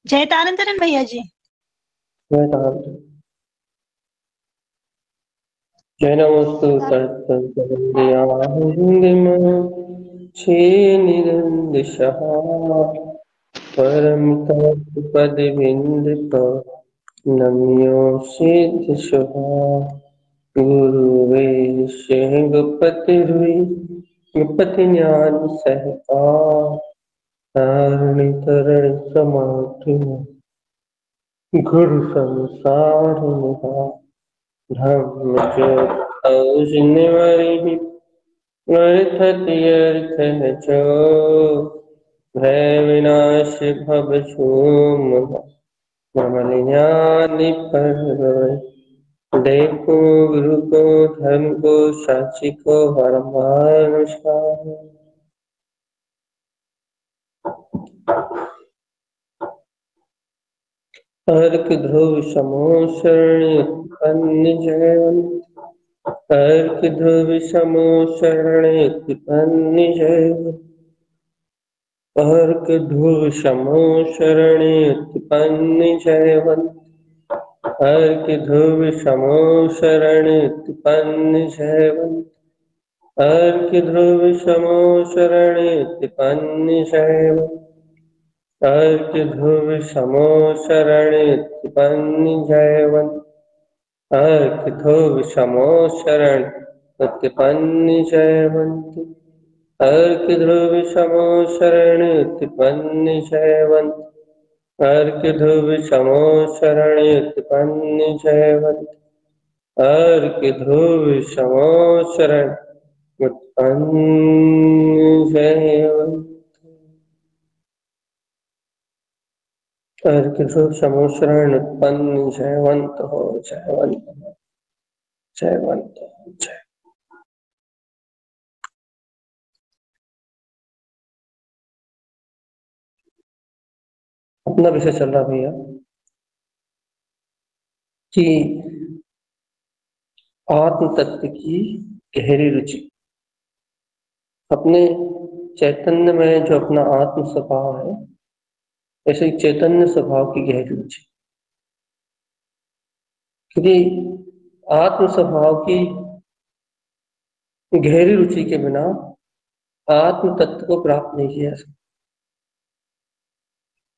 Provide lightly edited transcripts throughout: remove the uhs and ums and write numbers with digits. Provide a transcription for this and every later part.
जय तानंदरन भैया जी। जय तानंद। जय नमोस्तु तत्तत्तवन्दियाहिन्दिमः श्रीनिरन्दिशः परमितपदविन्दित नम्यो सिद्धशः गुरुवेश्य गुपतिर्वि गुपतिज्ञान सहता तारणितरण समाधिः गुरु संसार धर्मचोजिनवरिः अर्थत्यर्थः भय विनाश भव शोम ममलियानि देखो गुरु को धर्म को साक्षी को परमानुष्ठान अर्क ध्रुव समो शरण्य उत्पन्न जयवंत अर्क ध्रुव समो शरण्य उत्पन्न जयवंत अर्क ध्रुव समो शरण्य उत्पन्न जयवंत अर्क ध्रुव समो शरण्य उत्पन्न जयवंत अर्क ध्रुव समो शरण्य उत्पन्न जयवंत अर्क ध्रुव समो शरण्य उत्पन्न जयवंत अर्क ध्रुव समो शरण उत्पन्न जयवंत अर्क ध्रुव समो शरण उत्पन्न जयवंत अर्क ध्रुव समो शरण उत्पन्न जयवंत अर्क ध्रुव समो शरण उत्पन्न जयवंत अर्क ध्रुव समो शरण उत्पन्न जयवंत हो जयवंत हो जयवंत हो जय। अपना विषय चल रहा भैया कि आत्म तत्व की गहरी रुचि। अपने चैतन्य में जो अपना आत्म स्वभाव है, ऐसे चैतन्य स्वभाव की गहरी रुचि। क्योंकि आत्म स्वभाव की गहरी रुचि के बिना आत्म तत्व को प्राप्त नहीं किया जा सकता।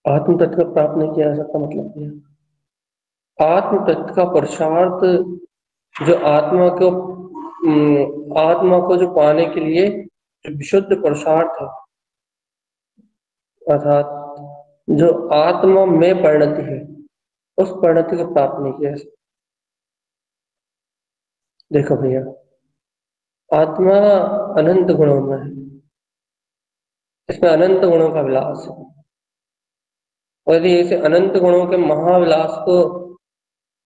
आत्म तत्व को प्राप्त नहीं किया जा सकता मतलब यह आत्म तत्व का पुरुषार्थ जो आत्मा को जो पाने के लिए जो विशुद्ध पुरुषार्थ है, अर्थात जो आत्मा में परिणति है, उस परिणति को प्राप्त नहीं किया जा सकता। देखो भैया, आत्मा अनंत गुणों में है, इसमें अनंत गुणों का विलास है। और यदि ऐसे अनंत गुणों के महाविलास को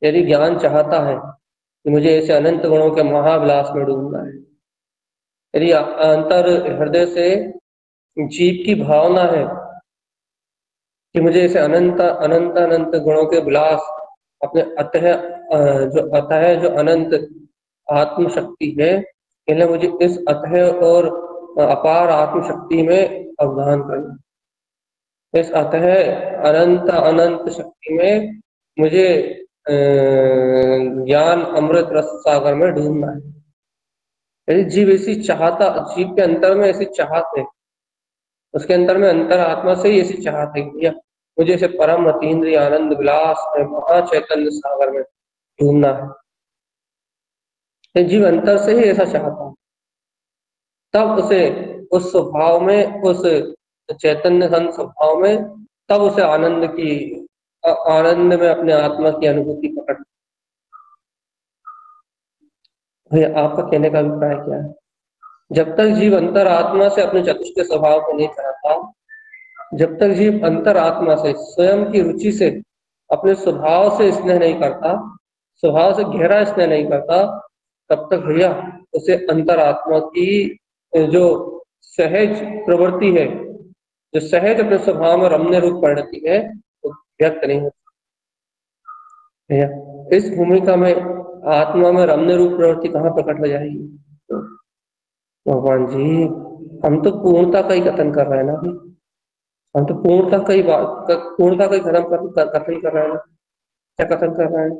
यदि ज्ञान चाहता है कि मुझे ऐसे अनंत गुणों के महाविलास में डूबना है, यदि अंतर हृदय से जीव की भावना है कि मुझे ऐसे अनंत अनंत अनंत गुणों के विलास अपने अतः जो अनंत आत्म शक्ति है, इन्हें मुझे इस अतः और अपार आत्म शक्ति में अवधान करना। इस अतः अनंत अनंत शक्ति में मुझे ज्ञान अमृत रस सागर में डूबना है। यदि जीव ऐसी चाहता, जीव के अंतर में ऐसी चाहत है, उसके अंतर में अंतर आत्मा से ही ऐसी चाहत है कि मुझे ऐसे परम अतीन्द्रिय आनंद विलास में महाचैतन्य सागर में डूबना है। जीव अंतर से ही ऐसा चाहता है, तब उसे उस स्वभाव में, उस चैतन्य घन स्वभाव में, तब उसे आनंद में अपने आत्मा की अनुभूति पकड़। भैया आपका कहने का अभिप्राय क्या है? जब तक जीव अंतर आत्मा से अपने चतुष्ट स्वभाव को नहीं कराता, जब तक जीव अंतर आत्मा से स्वयं की रुचि से अपने स्वभाव से स्नेह नहीं करता, स्वभाव से गहरा स्नेह नहीं करता, तब तक भैया उसे अंतर आत्मा की जो सहज प्रवृत्ति है, जो सहज अपने स्वभाव में रमने रूप परिणति है, वो व्यक्त नहीं होती। भैया इस भूमिका में आत्मा में रमने रूप प्रवृत्ति कहाँ प्रकट हो जाएगी? भगवान जी, हम तो पूर्णता का ही कथन कर रहे हैं ना। हम तो पूर्णता का ही पूर्णता का ही कथन कर रहे हैं। क्या कथन कर रहे हैं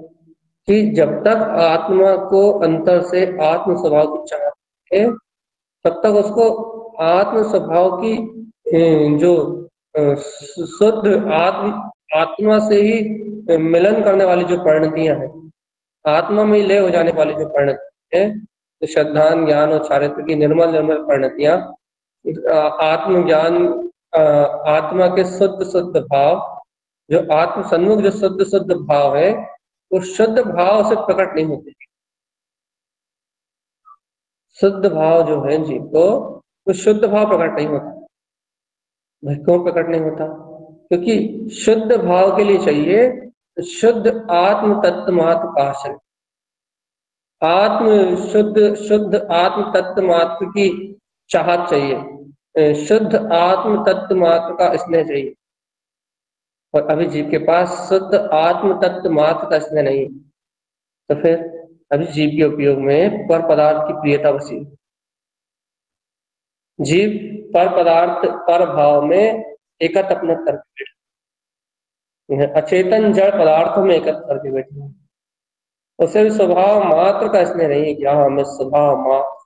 कि जब तक आत्मा को अंतर से आत्म स्वभाव की चाहत है, तब तक उसको आत्म स्वभाव की जो शुद्ध आत्मा से ही मिलन करने वाली जो परिणतियां हैं, आत्मा में ही लय हो जाने वाली जो परिणति है, तो श्रद्धान ज्ञान और चारित्र की निर्मल निर्मल परिणतियां, आत्मज्ञान, आत्मा के शुद्ध शुद्ध भाव, जो आत्म सन्मुख जो शुद्ध शुद्ध भाव है, वो शुद्ध भाव से प्रकट नहीं होते। शुद्ध भाव जो है जीव को, वो शुद्ध भाव प्रकट नहीं होता। भाई क्यों प्रकट नहीं होता? क्योंकि शुद्ध भाव के लिए चाहिए शुद्ध आत्म तत्व मात्र का आश्रय, आत्म शुद्ध शुद्ध आत्म तत्व मात्र की चाहत चाहिए, शुद्ध आत्म तत्व मात्र का स्नेह चाहिए। और अभी जीव के पास शुद्ध आत्म तत्व मात्र का स्नेह नहीं है, तो फिर अभी जीव के उपयोग में पर पदार्थ की प्रियता बसी। जीव पर पदार्थ पर भाव में एकत्र अपने करके बैठे, अचेतन जड़ पदार्थों में एकत्र करके बैठे हैं। उसे भी स्वभाव मात्र का स्नेह नहीं है कि हाँ मैं स्वभाव मात्र,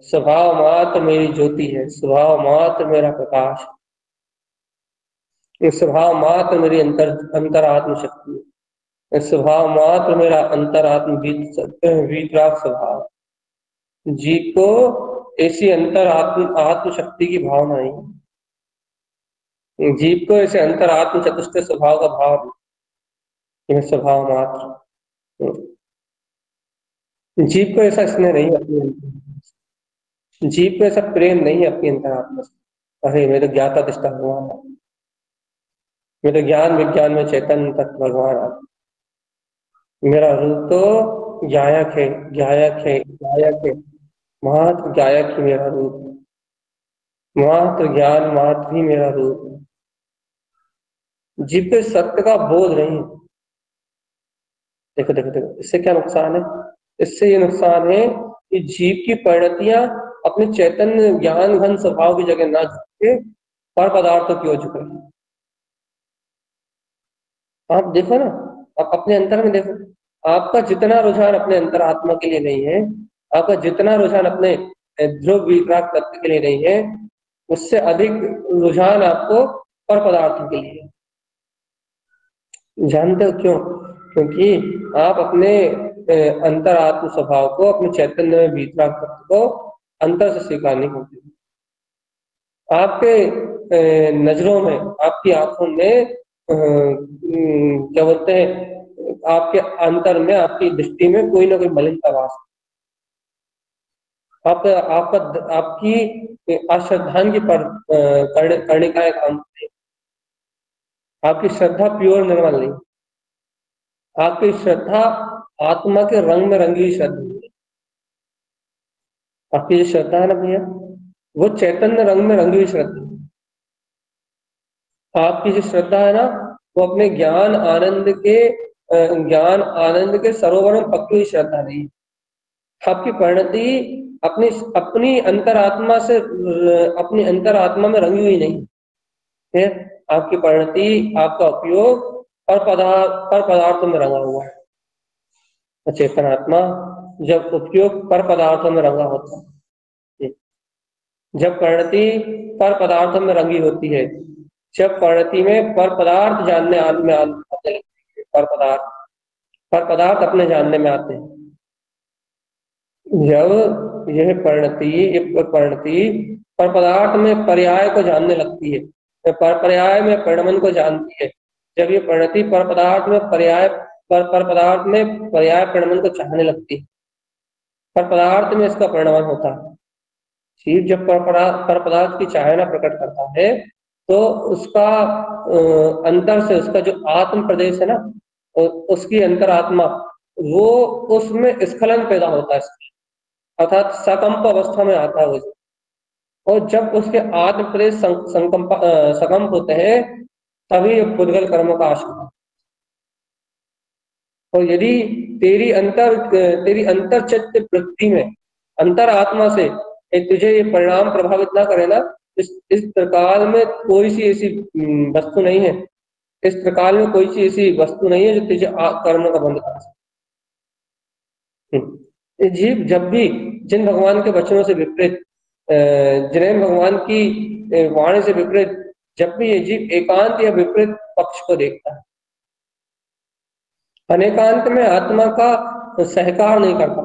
स्वभाव मात्र मेरी ज्योति है, स्वभाव मात्र मेरा प्रकाश, स्वभाव मात्र मेरी अंतरात्म शक्ति है, स्वभाव मात्र मेरा अंतरात्म वीतराग स्वभाव। जीव को ऐसी आत्म शक्ति की भावना नहीं, जीव को ऐसे अंतरात्म चतुष्ट स्वभाव का भाव, यह स्वभाव मात्र। जीव को ऐसा स्नेह नहीं अपनी, जीव को ऐसा प्रेम नहीं अपनी अंतरात्मा से, अरे मेरे ज्ञाता दिष्टा भगवान, मेरे ज्ञान विज्ञान में चैतन्य तत्व भगवान आप, मेरा रूप तो ज्ञायक है, ज्ञायक है, ज्ञायक है, मात्र ज्ञायक ही मेरा रूप, मात्र ज्ञान मात्र ही मेरा रूप। जीव के सत्य का बोध नहीं। देखो देखो देखो, इससे क्या नुकसान है? इससे ये नुकसान है कि जीव की परिणतियां अपने चैतन्य ज्ञान घन स्वभाव की जगह ना झुके पर पदार्थों की ओर झुके। आप देखो ना, आप अपने अंतर में देखो, आपका जितना रुझान अपने अंतर आत्मा के लिए नहीं है, आपका जितना रुझान अपने ध्रुव विराग तत्व के लिए नहीं है, उससे अधिक रुझान आपको पर पदार्थों के लिए। जानते हो क्यों? क्योंकि आप अपने अंतरात्म स्वभाव को, अपने चैतन्य में विराग तत्व को अंतर से स्वीकार नहीं करते। आपके नजरों में, आपकी आंखों में क्या बोलते हैं, आपके अंतर में, आपकी दृष्टि में कोई ना कोई मलिनता वास, आपकी अश्रद्धान की कर्णिकाएं काम करती है। आपकी श्रद्धा प्योर निर्मल नहीं, आपकी श्रद्धा आत्मा के रंग में रंगी हुई श्रद्धा है। आपकी जो श्रद्धा है ना भैया, वो चैतन्य रंग में रंगी हुई श्रद्धा है। आपकी जो श्रद्धा है ना, वो अपने ज्ञान आनंद के सरोवर में पक्की हुई श्रद्धा नहीं। आपकी परिणति अपनी अपनी अंतरात्मा से, अपनी अंतरात्मा में रंगी हुई नहीं है। आपकी परिणति, आपका उपयोग पर पदार्थों में रंगा हुआ है। चेतन आत्मा जब उपयोग पर पदार्थों में रंगा होता है, जब परिणति पर पदार्थों में रंगी होती है, जब परिणति में पर पदार्थ जानने में आते, पर पदार्थ अपने जानने में आते हैं, जब यह परिणति पर पदार्थ में पर्याय को जानने लगती है, पर पर्याय में परिणमन को जानती है, जब ये परिणति पर पदार्थ में पर पदार्थ में पर्याय परिणमन को चाहने लगती है, पर पदार्थ में इसका परिणमन होता है। जीव जब पर पदार्थ की चाहना प्रकट करता है, तो उसका अंतर से, उसका जो आत्म प्रदेश है ना, उसकी अंतरात्मा, वो उसमें स्खलन पैदा होता है, अर्थात सकंप अवस्था में आता है वो। और जब उसके आत्म प्रदेश सकंप होते हैं, तभी पुद्गल कर्मों का आशंका। और यदि तेरी अंतर चित्त वृत्ति में, अंतर आत्मा से तुझे ये परिणाम प्रभावित ना करे ना, इस प्रकार में कोई सी ऐसी वस्तु नहीं है, इस प्रकार में कोई सी ऐसी वस्तु नहीं है जो तुझे कर्म का बंध कर सके। ये जीव जब भी जिन भगवान के वचनों से विपरीत, जिन भगवान की वाणी से विपरीत, जब भी ये जीव एकांत या विपरीत पक्ष को देखता है, अनेकांत में आत्मा का सहकार नहीं करता।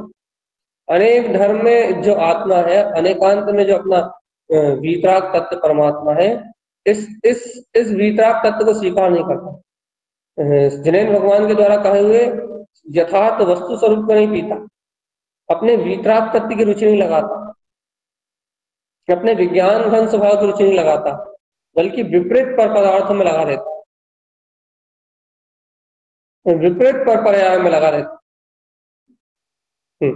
अनेक धर्म में जो आत्मा है, अनेकांत में जो अपना वीतराग तत्व परमात्मा है, इस वीतराग तत्व को स्वीकार नहीं करता। जिनेन भगवान के द्वारा कहे हुए यथार्थ वस्तु स्वरूप को नहीं पीता, अपने वीतराग तत्व की रुचि नहीं लगाता, अपने विज्ञान घन स्वभाव की रुचि नहीं लगाता, बल्कि विपरीत पर पदार्थों में लगा रहता है, विपरीत पर पर्याय में लगा रहता है।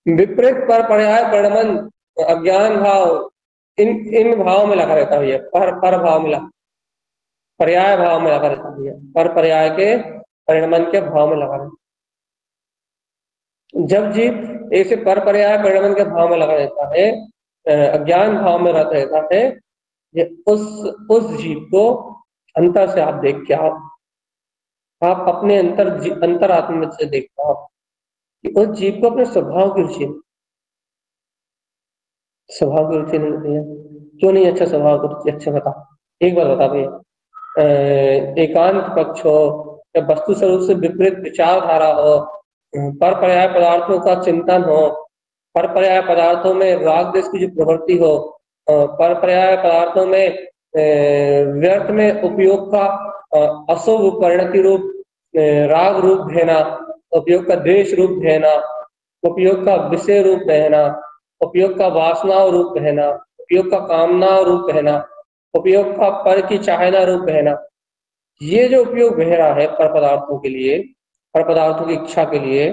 विपरीत पर पर्याय परिणमन अज्ञान भाव, इन इन भाव में लगा रहता है, पर भाव में लगा, पर्याय भाव में लगा रहता है, पर पर्याय के परिणमन के भाव में लगा रहता है। जब जीव ऐसे पर पर्याय परिणमन के भाव में लगा रहता है, अज्ञान भाव में रहता है, ये उस जीव को अंतर से आप देख के आप अपने अंतर आत्मा से देखते हो कि उस जीव को अपने स्वभाव की रुचि, स्वभाव की रुचि नहीं है। क्यों नहीं? अच्छा स्वभाव की रुचि, अच्छा बता, एक बार बता भाई। एकांत पक्ष हो या वस्तु स्वरूप से विपरीत विचारधारा हो, पर पर्याय पदार्थों का चिंतन हो, पर पर्याय पदार्थों में राग देश की जो प्रवृत्ति हो, पर पर्याय पदार्थों में व्यर्थ में उपयोग का अशुभ परिणति रूप राग रूप बहना, उपयोग का द्वेष रूप बहना, उपयोग का विषय रूप बहना, उपयोग का वासना रूप बहना, उपयोग का कामना रूप बहना, उपयोग का पर की चाहना रूप बहना, ये जो उपयोग बह रहा है पर पदार्थों के लिए, पर पदार्थों की इच्छा के लिए,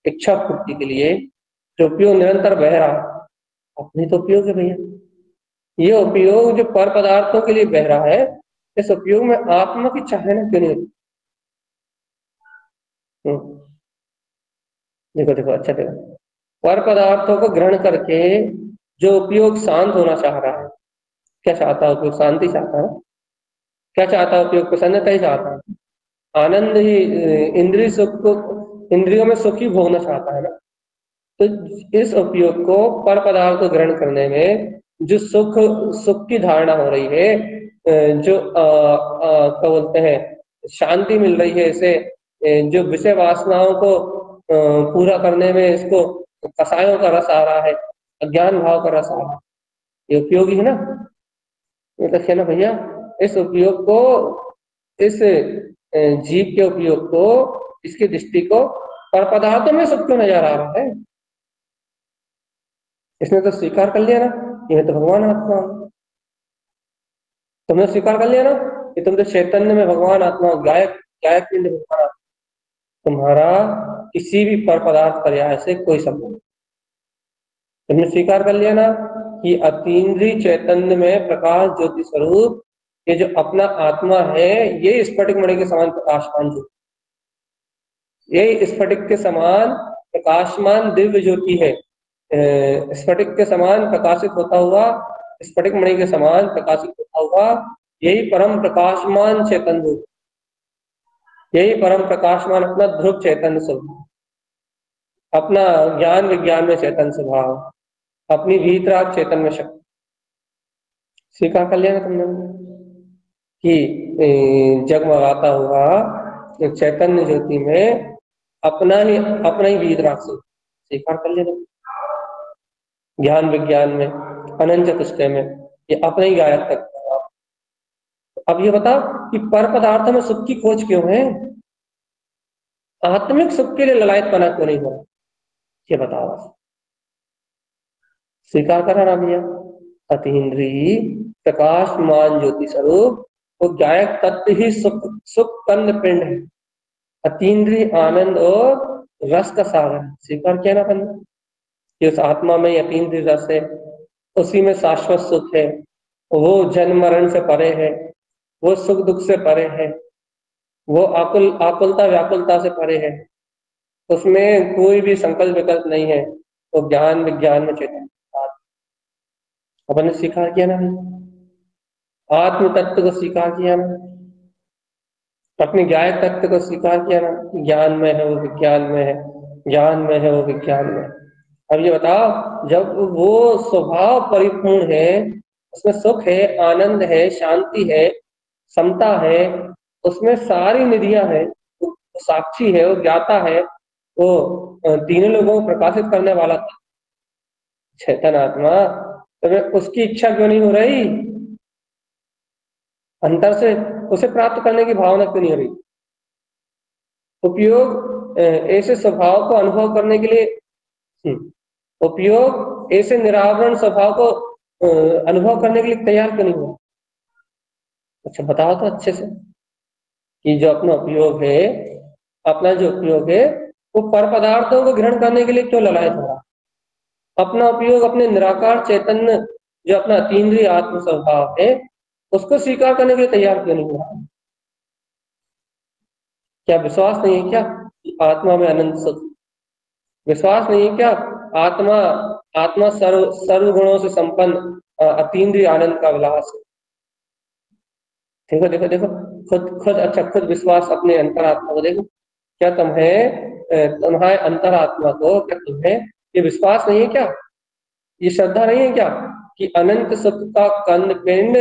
इच्छा पूर्ति के लिए जो उपयोग निरंतर बह रहा है, अपनी तो उपयोग है भैया। ये उपयोग जो पर पदार्थों के लिए बह रहा है, इस उपयोग में आत्मा की चाहना क्यों नहीं होती? देखो देखो, अच्छा देखो, पर पदार्थों को ग्रहण करके जो उपयोग शांत होना चाह रहा है, क्या चाहता है उपयोग? शांति चाहता है। क्या चाहता है उपयोग? प्रसन्नता ही चाहता है, आनंद ही, इंद्रिय सुख को, इंद्रियों में सुख ही भोगना चाहता है ना। तो इस उपयोग को पर पदार्थ को ग्रहण करने में जो सुख की धारणा हो रही है, जो क्या बोलते हैं, शांति मिल रही है इसे, जो विषय वासनाओं को पूरा करने में इसको कसायों का रस आ रहा है, अज्ञान भाव का रस आ रहा है, ये उपयोगी है ना। ये तो ना भैया, इस उपयोग को, इस जीव के उपयोग को, इसकी दृष्टि को पर पदार्थों में सुख क्यों नजर आ रहा है? इसने तो स्वीकार कर लिया ना, यह तो भगवान आत्मा, तुमने स्वीकार कर लिया ना कि तुम तो चैतन्य में भगवान आत्मा, गायक गायक पिंड भगवान आत्मा, तुम्हारा किसी भी पर पदार्थ पर्याय से कोई संबंध। तुमने स्वीकार कर लिया ना कि अतीन्द्रिय चैतन्य में प्रकाश ज्योति स्वरूप ये जो अपना आत्मा है, ये स्फटिक मणि के समान प्रकाशमान ज्योति, ये स्फटिक के समान प्रकाशमान दिव्य ज्योति है, स्फटिक के समान प्रकाशित होता हुआ, स्फटिक मणि के समान प्रकाशित होता हुआ, यही परम प्रकाशमान चैतन्य रूप, यही परम प्रकाशमान अपना ध्रुव चैतन्य स्वभाव, अपना ज्ञान विज्ञान में चैतन्य स्वभाव, अपनी भीतराग चेतन में शक्ति। स्वीकार कर लिया ना तुमने कि जगमगाता हुआ चैतन्य ज्योति में अपना ही भीतराग से स्वीकार कर लिया। ज्ञान विज्ञान में, अनंत चतुष्टय में, ये अपने ही गायक तक। अब ये बता कि पर पदार्थों में सुख की खोज क्यों है? आत्मिक सुख के लिए ललायतपना क्यों नहीं हो रहा? ये बताओ, स्वीकार करा ना भैया। अतीन्द्रिय प्रकाशमान ज्योति स्वरूप वो गायक तत्व ही सुख सुख कंद पिंड है, अतीन्द्रिय आनंद और रस का सागर। स्वीकार किया ना अपन कि उस आत्मा में अतीन्द्रिय रस है, उसी में शाश्वत सुख है, वो जन्म मरण से परे है, वो सुख दुख से परे है, वो आकुलता व्याकुलता से परे है, उसमें कोई भी संकल्प विकल्प नहीं है, वो ज्ञान विज्ञान में चेतन। अपन ने स्वीकार किया ना, आत्म तत्व को स्वीकार किया ना, अपने ज्ञान तत्व को स्वीकार किया ना, ज्ञान में है वो विज्ञान में है, ज्ञान में है वो विज्ञान में है। अब ये बताओ, जब वो स्वभाव परिपूर्ण है, उसमें सुख है, आनंद है, शांति है, समता है, उसमें सारी निधियां हैं, वो साक्षी है, वो ज्ञाता है, वो तीनों लोगों को प्रकाशित करने वाला था, चेतन आत्मा, तो उसकी इच्छा क्यों नहीं हो रही अंतर से? उसे प्राप्त करने की भावना क्यों नहीं हो रही? उपयोग ऐसे स्वभाव को अनुभव करने के लिए, उपयोग ऐसे निरावरण स्वभाव को अनुभव करने के लिए तैयार क्यों नहीं हुआ? अच्छा बताओ तो अच्छे से, कि जो अपना उपयोग है, अपना जो उपयोग है, वो पर पदार्थों को ग्रहण करने के लिए क्यों ललायत हो रहा? अपना उपयोग अपने निराकार चैतन्य, जो अपना अतीन्द्रिय आत्म स्वभाव है, उसको स्वीकार करने के लिए तैयार क्यों नहीं हुआ? क्या विश्वास नहीं है क्या कि आत्मा में अनंत सुख? विश्वास नहीं है क्या आत्मा, आत्मा सर्व सर्व गुणों से संपन्न अतीन्द्रिय आनंद का विलास है? देखो देखो देखो, खुद खुद, अच्छा खुद विश्वास अपने अंतरात्मा को देखो। क्या तुम्हारे अंतरात्मा को, क्या तुम्हें ये विश्वास नहीं है क्या, ये श्रद्धा नहीं है क्या कि अनंत सुख का कंद पिंड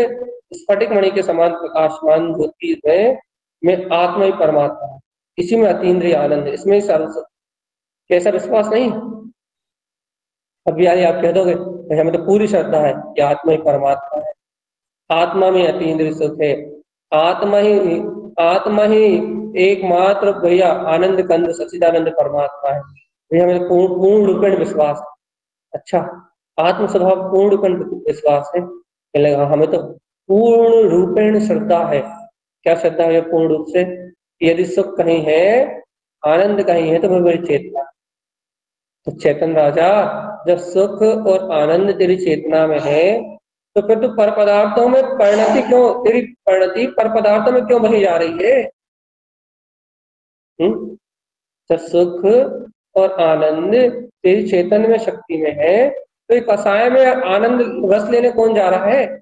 स्फटिक मणि के समान प्रकाशमान ज्योति में आत्मा ही परमात्मा है, इसी में अतीन्द्रिय आनंद है, इसमें ही सर्व सुख। कैसा विश्वास नहीं? अब यानी आप कह दोगे हमें तो पूरी श्रद्धा है कि आत्मा ही परमात्मा है, आत्मा में अतीन्द्रिय सुख है, आत्मा ही, आत्मा ही एकमात्र भैया आनंद कंद सच्चिदानंद परमात्मा है, भैया हमें पूर्ण रूपेण विश्वास है। अच्छा, आत्म स्वभाव पूर्ण रूपेण विश्वास है, कहने लगा हमें तो पूर्ण रूपेण श्रद्धा है। क्या श्रद्धा है? पूर्ण रूप से, यदि सुख कहीं है, आनंद कहीं है, तो वो मेरी चेतना। तो चेतन राजा, जब सुख और आनंद तेरी चेतना में है, तो फिर तू पर पदार्थों में परिणति क्यों, तेरी परिणति पर पदार्थों में क्यों बही जा रही है? जब सुख और आनंद तेरी चेतन में शक्ति में है, तो ये कसाय में आनंद रस लेने कौन जा रहा है?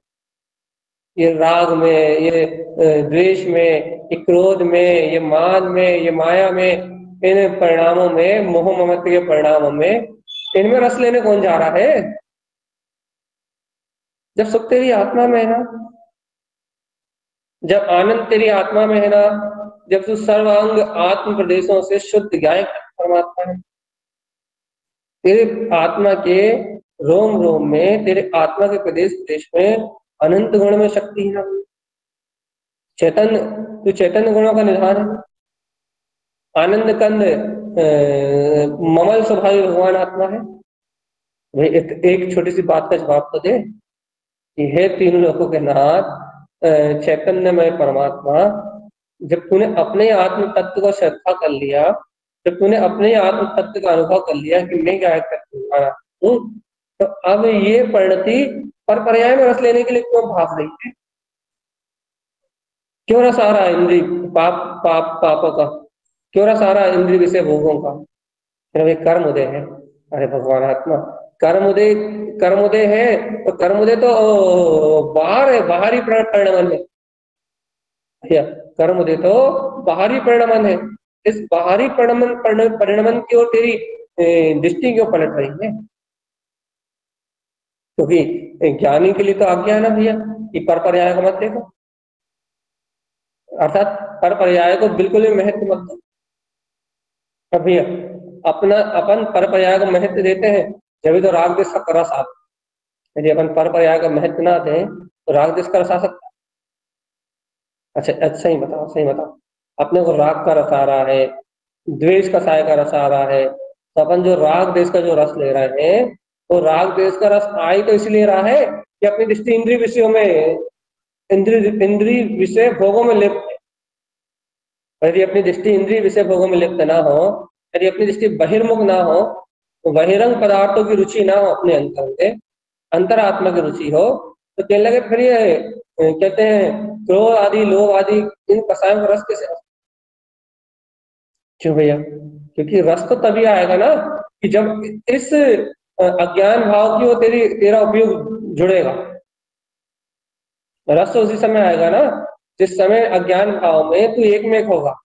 ये राग में, ये द्वेष में, ये क्रोध में, ये मान में, ये माया में, इन परिणामों में, मोह ममत्व के परिणामों में, इनमें रस लेने कौन जा रहा है? जब सुख तेरी आत्मा में है ना, जब आनंद तेरी आत्मा में है ना, जब तू सर्वांग आत्म प्रदेशों से शुद्ध ज्ञान परमात्मा है, तेरे आत्मा के रोम रोम में, तेरे आत्मा के प्रदेश प्रदेश में अनंत गुण में शक्ति है। चैतन, तू चैतन्य गुणों का निधान है, आनंद कंद ममल स्वभावी भगवान आत्मा है। भाई एक छोटी सी बात का जवाब तो दे कि हे तीन लोगों के नाथ चैतन्यमय परमात्मा, जब तूने अपने आत्म तत्व को श्रद्धा कर लिया, जब तूने अपने आत्म तत्व का अनुभव कर लिया कि मैं क्या हूँ, तो अब ये परिणति पर पर्याय में रस लेने के लिए क्यों भाग रही है? क्यों रस आ रहा है इंद्रिय पापों का? क्यों रस आ रहा है इंद्रिय विषय भोगों का? कर्म उदय है। अरे भगवान आत्मा, कर्म उदय, कर्म उदय है, तो कर्म उदय तो बाहर है, बाहरी परिणमन है भैया। कर्म उदय तो बाहरी परिणमन है। इस बाहरी परिणमन की ओर तेरी दृष्टि क्यों पलट रही है? क्योंकि ज्ञानी के लिए तो आज्ञा है ना भैया कि पर पर्याय को मत देखो, अर्थात पर पर्याय को बिल्कुल भी महत्व मत दो। अब भैया अपना अपन पर पर्याय को महत्व देते हैं, जब तो राग देश का रस आता है। यदि अपन पर पर्याय का महत्व ना दें तो राग देश का रस आ सकता है? अच्छा अच्छा ही बताओ, सही बताओ, अपने को राग का रस आ रहा है, द्वेष का साय का रस आ रहा है, तो अपन जो राग देश का जो रस ले रहे हैं, तो राग देश का रस आ ही तो इसलिए रहा है कि अपनी दृष्टि इंद्रिय विषयों में, इंद्रिय विषय भोगों में लिप्त है। यदि अपनी दृष्टि इंद्रिय विषय भोगों में लिप्त ना हो, यदि अपनी दृष्टि बहिर्मुख ना हो, तो बहिरंग पदार्थों की रुचि ना हो, अपने अंतर में अंतरात्मा की रुचि हो, तो कहने लगे फिर ये कहते हैं क्रोध आदि, लोभ आदि, इन कसायों का रस कैसे? क्यों भैया? क्योंकि रस तो तभी आएगा ना कि जब इस अज्ञान भाव की वो तेरा उपयोग जुड़ेगा। रस तो उसी समय आएगा ना जिस समय अज्ञान भाव में तू एक में एक होगा।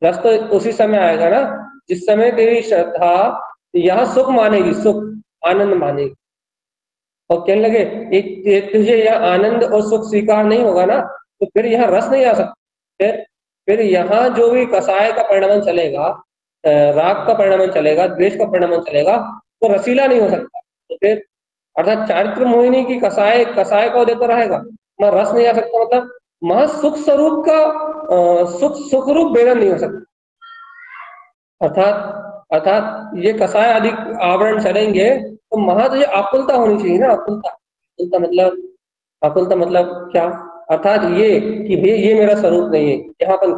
रस तो उसी समय आएगा ना जिस समय तेरी श्रद्धा यहाँ सुख मानेगी, सुख आनंद मानेगी, और कहने लगे तुझे यह आनंद और सुख स्वीकार नहीं होगा ना, तो फिर यहाँ रस नहीं आ सकता। फिर यहाँ जो भी कसाय का परिणाम चलेगा, राग का परिणाम चलेगा, द्वेष का परिणाम चलेगा, तो रसीला नहीं हो सकता। तो फिर अर्थात चारित्र मोहिनी की कसाय कसाय का देता रहेगा, वहां रस नहीं आ सकता, मतलब वहां सुख स्वरूप का सुख रूप वेदन नहीं हो सकता। अर्थात अर्थात ये कसाय आदि आवरण चलेंगे तो वहां तो ये आकुलता होनी चाहिए ना। आकुलता आकुलता मतलब क्या? अर्थात ये कि भैया ये मेरा स्वरूप नहीं है, यहाँ पर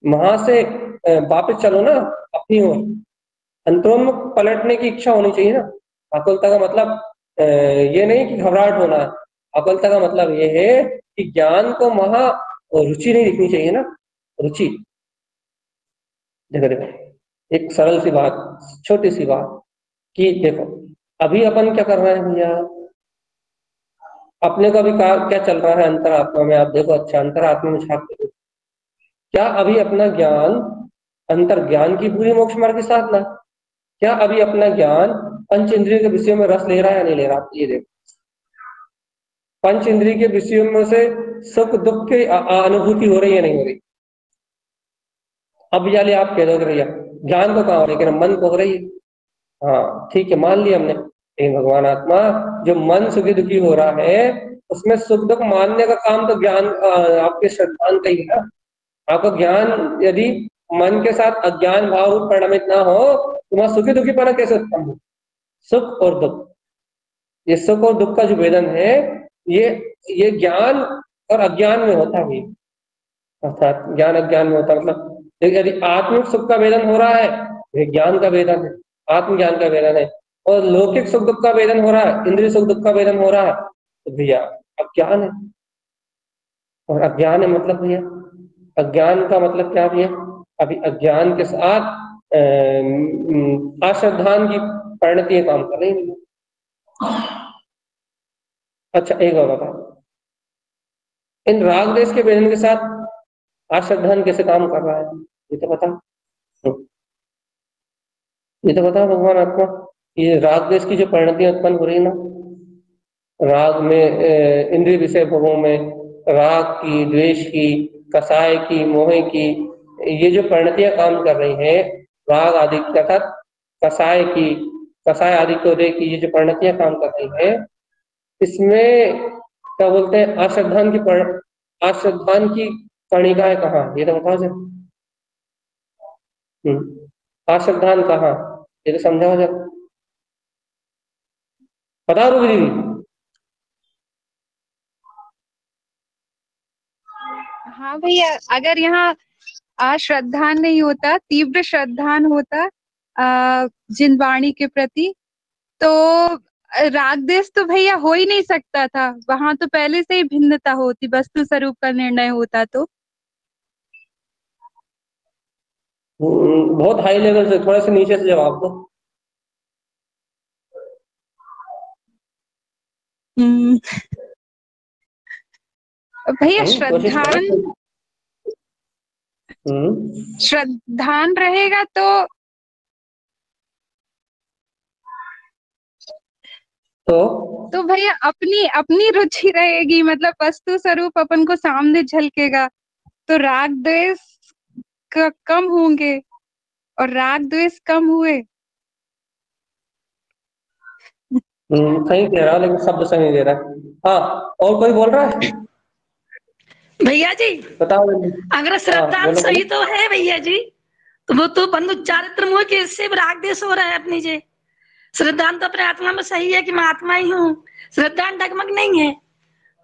वहां से वापस चलो ना अपनी ओर, अंतरोन्मुख पलटने की इच्छा होनी चाहिए ना। आकुलता का मतलब ये नहीं कि घबराहट होना है। आकुलता का मतलब ये है कि ज्ञान को वहां रुचि नहीं दिखनी चाहिए ना, रुचि। देखो देखो एक सरल सी बात, छोटी सी बात, कि देखो अभी अपन क्या कर रहे हैं भैया, अपने को अभी क्या चल रहा है अंतरात्मा में, आप देखो अच्छा अंतरात्मा में छाप करो। क्या अभी अपना ज्ञान अंतर ज्ञान की पूरी मोक्ष मार्ग की साधना? क्या अभी अपना ज्ञान पंच इंद्रिय के विषयों में रस ले रहा है या नहीं ले रहा? ये देखो पंच इंद्रिय के विषयों में से सुख दुख की अनुभूति हो रही है नहीं हो रही? अब याले आप कह दोगे भैया ज्ञान तो कहाँ हो रही है, मन को हो रही है। हाँ ठीक है, मान लिया हमने। लेकिन भगवान आत्मा जो मन सुखी दुखी हो रहा है उसमें सुख दुख मानने का काम तो ज्ञान आपके श्रद्धांत का ही है ना। आपका ज्ञान यदि मन के साथ अज्ञान भाव रूप परिणमित ना हो तो वहां सुखी दुखी पना कैसे उत्पन्न हो? सुख और दुख, ये सुख और दुख का जो वेदन है ये ये ज्ञान और अज्ञान में होता है। अर्थात ज्ञान अज्ञान में होता मतलब यदि आत्मिक सुख का वेदन हो रहा है ये ज्ञान का वेदन है, आत्मज्ञान का वेदन है। और लौकिक सुख दुख का वेदन हो रहा है, इंद्रिय सुख दुख का वेदन हो रहा है, तो भैया अज्ञान है। और अज्ञान है मतलब भैया, अज्ञान का मतलब क्या भैया? अभी अज्ञान के साथ अश्रद्धान की परिणति काम कर रही है। अच्छा एक और बता, इन राग देश के वेदन के साथ अश्रद्धान कैसे काम कर रहा है? ये तो बता, ये तो बता भगवान आपको। ये राग देश की जो परिणति उत्पन्न हो रही है ना, राग में इंद्रिय विषय भोगों में राग की, द्वेष की, कसाय की, मोह की, ये जो परिणतियां काम कर रही हैं राग आदि अर्थात कसाय की, कसाय आदि को दे की, ये जो परिणतियां काम कर रही है इसमें क्या बोलते हैं अश्रद्धान की कणिकाएं कहाँ? ये तो बताओ जरा। अश्रद्धान कहाँ? ये तो समझाओ जरा, बता रूबी दीदी। हाँ भैया, अगर यहाँ अश्रद्धान नहीं होता, तीव्र श्रद्धान होता जिनवाणी के प्रति, तो राग देश तो भैया हो ही नहीं सकता था। वहां तो पहले से ही भिन्नता होती, वस्तु स्वरूप का निर्णय होता तो। बहुत हाई लेवल से, थोड़े से नीचे से जवाब दो। हम्म, भैया कोशिश श्रद्धान करो। हम्म श्रद्धान रहेगा तो भैया अपनी अपनी रुचि रहेगी, मतलब वस्तु स्वरूप अपन को सामने झलकेगा, तो राग द्वेष कम होंगे, और राग द्वेष कम हुए। सही कह रहा लेकिन शब्द सही नहीं दे रहा है। हाँ और कोई बोल रहा है? भैया जी बताओ। अगर हाँ श्रद्धांत बोलो सही बोलो। तो है भैया जी, तो वो तो बंधु चारित्र मोह के इससे राग देश हो रहा है अपनी जे। श्रद्धांत तो अपने आत्मा में सही है कि मैं आत्मा ही हूँ, श्रद्धांत डगमग नहीं है।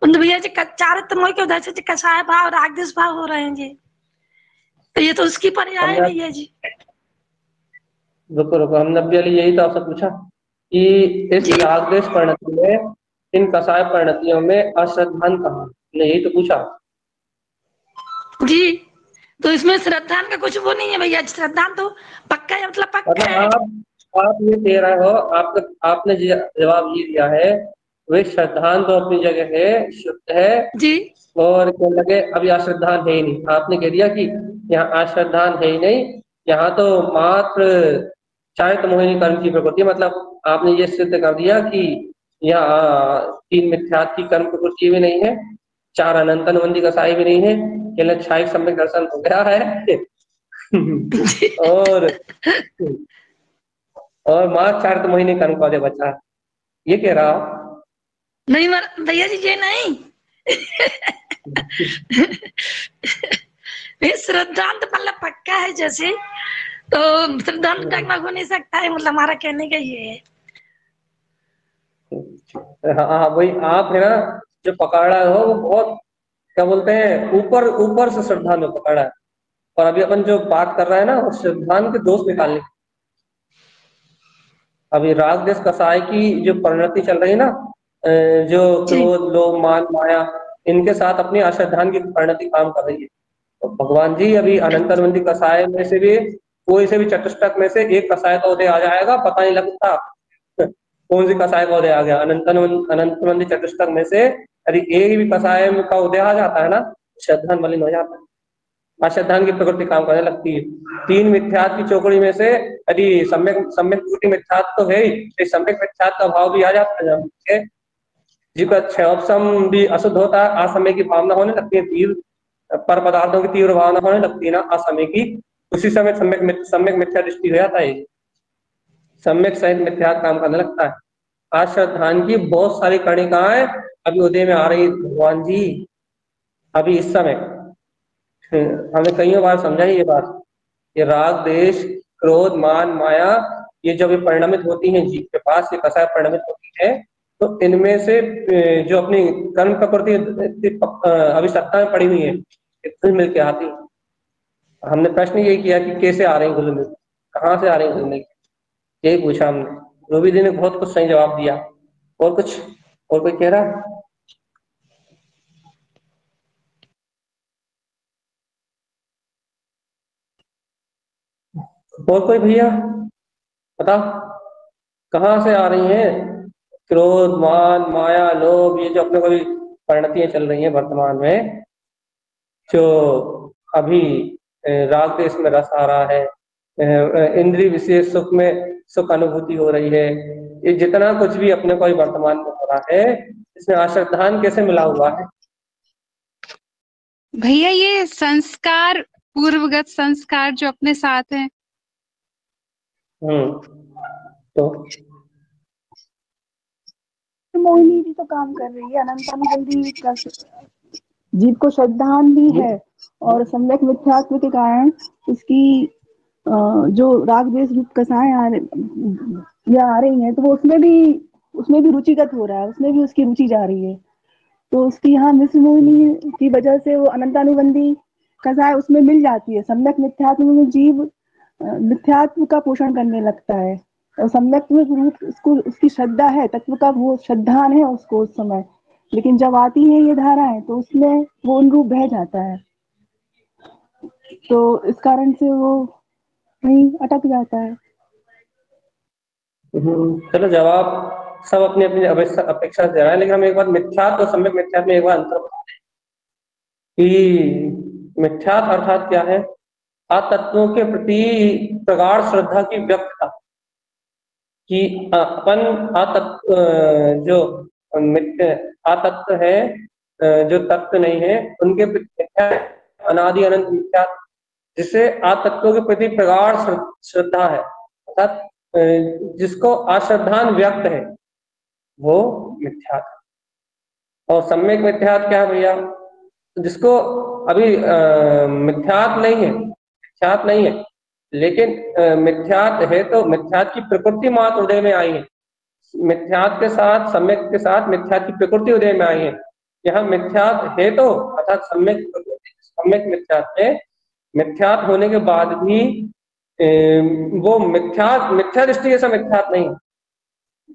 बंधु भैया जी चारित्र मोह के उधर से कसाय भाव राग देश भाव हो रहे हैं जी, तो ये तो उसकी पर्याय है हमने भैया जी। रुको रुको, हमने अभी वाली यही तो आपसे पूछा कि इस जी राग देश परिणति में, इन कसाय परिणतियों में अश्रद्धान कहाँ? हमने यही तो पूछा। जी, तो इसमें श्रद्धान का कुछ वो नहीं है भैया, श्रद्धान तो पक्का है, मतलब पक्का मतलब है। आप ये कह रहे हो, आपने जवाब ये दिया है, वे श्रद्धान तो अपनी जगह है, शुद्ध है, जी और कहने लगे अभी अश्रद्धान है ही नहीं। आपने कह दिया कि यहाँ अश्रद्धान है ही नहीं, यहाँ तो मात्र चारित मोहिनी कर्म की प्रकृति, मतलब आपने ये सिद्ध कर दिया कि यहाँ तीन मिथ्यात्व की कर्म प्रकृति भी नहीं है, चार अनंत अनुबंधी कसाई भी नहीं है, केवल क्षायिक सम्यक दर्शन हो गया है और मार्च 4 महीने का अनुपात बचा, ये कह रहा हूं। नहीं भैया जी ये नहीं श्रद्धांत मतलब पक्का है जैसे, तो श्रद्धांत डगमग हो नहीं सकता है, मतलब हमारा कहने का ये है। हाँ वही आप है ना, जो पकड़ा हो वो बहुत क्या बोलते हैं, ऊपर ऊपर से श्रद्धान में पकड़ा है। और अभी अपन जो बात कर रहे हैं ना, वो श्रद्धान के दोष निकालने की। अभी राग देश कसाय की जो परिणति चल रही है ना, जो क्रोध लोभ मान माया, इनके साथ अपनी अश्रद्धान की परिणति काम कर रही है। तो भगवान जी अभी अनंतरबंदी कसाय में से भी कोई से भी चतुष्टक में से एक कसाय का उदय आ जाएगा, पता नहीं लगता कौन सी कसाय का उदय आ गया। अनंतबंदी चतुष्टक में से यदि एक भी कसाय का उदय आ जाता है ना, श्रद्धान मलिन हो जाता है, अश्रद्धान की प्रकृति काम करने लगती है। तीन मिथ्यात्व की चौकड़ी में से यदि सम्यक सम्यक प्रकृति मिथ्यात्व तो है ही, सम्यक मिथ्यात्व का भाव भी आ जाता है, जीव क्षयोपम भी अशुद्ध होता है, असमय की भावना होने लगती है, तीव्र पर पदार्थों की तीव्र भावना होने लगती है ना असमय की, उसी समय सम्यक मिथ्या दृष्टि हो जाता है, सम्यक सहित मिथ्या काम करने लगता है। अश्रद्धान की बहुत सारी कणिकाएं अभी उदय में आ रही भगवान जी अभी इस समय। हमने कई बार समझा ये बात, ये राग देश क्रोध मान माया, ये जब ये परिणमित होती हैं जीव के पास, ये कसाय परिणमित होती है, तो इनमें से जो अपनी कर्म प्रकृति अभी सत्ता में पड़ी हुई है, घुल मिल के आती। हमने प्रश्न यही किया कि कैसे आ रही घुल मिल, कहाँ से आ रही घुल मिल, यही पूछा हमने। रूबी दी ने बहुत कुछ सही जवाब दिया। और कुछ, और कोई कह रहा? और कोई भैया बता, कहाँ से आ रही हैं क्रोध मान माया लोभ, ये जो अपने को भी परिणतियां चल रही हैं वर्तमान में, जो अभी राग देश में रस आ रहा है, इंद्रिय विशेष सुख में सुख अनुभूति हो रही है, ये जितना कुछ भी अपने को वर्तमान में हो रहा है, इसमें अश्रद्धान कैसे मिला हुआ है? भैया ये संस्कार, पूर्वगत संस्कार जो अपने साथ हैं। तो मोहिनी भी तो काम कर रही है, अनंत जीव को श्रद्धान भी है, और सम्यक मिथ्यात्व के कारण उसकी जो राग द्वेष रूप कसाएं आ रही हैं, तो वो उसमें भी रुचिगत हो रहा है, उसमें भी उसकी रुचि जा रही है। तो उसकी यहाँ मिश्र मोहिनी की वजह से वो अनंतानुबंधी कसाय उसमें मिल जाती है। सम्यक मिथ्यात्व में जीव मिथ्यात्व का पोषण करने लगता है, और सम्यक रूप उसको उसकी श्रद्धा है, तत्व का वो श्रद्धान है उसको उस समय, लेकिन जब आती है ये धाराएं तो उसमें वो अनुरूप बह जाता है, तो इस कारण से वो वहीं अटक जाता है। चलो जवाब सब अपनी अपनी अपेक्षा दे रहा है, लेकिन हम एक बार मिथ्यात्व और सम्यक मिथ्यात्व में एक बार अंतर बताते हैं कि मिथ्यात्व अर्थात क्या है? अतत्वों के प्रति प्रगाढ़ श्रद्धा की व्यक्तता, कि अपन अतत्व जो अतत्व है, जो तत्व नहीं है, उनके प्रति अनादि अनंत मिथ्यात्व, जिससे अतत्वों के प्रति प्रगाढ़ श्रद्धा है, अर्थात जिसको अश्रद्धान व्यक्त है, वो मिथ्यात्व। और सम्यक मिथ्यात्व क्या है भैया? जिसको अभी मिथ्यात्व नहीं है, मिथ्यात्व नहीं है, लेकिन मिथ्यात्व है, तो मिथ्यात्व की प्रकृति मात्र उदय में आई है, मिथ्यात्व के साथ सम्यक के साथ मिथ्यात्व की प्रकृति उदय में आई है। यहाँ मिथ्यात्व है तो अर्थात सम्यक मिथ्यात्व है, मिथ्यात्व होने के बाद भी वो मिथ्या दृष्टि जैसा मिथ्यात्व नहीं,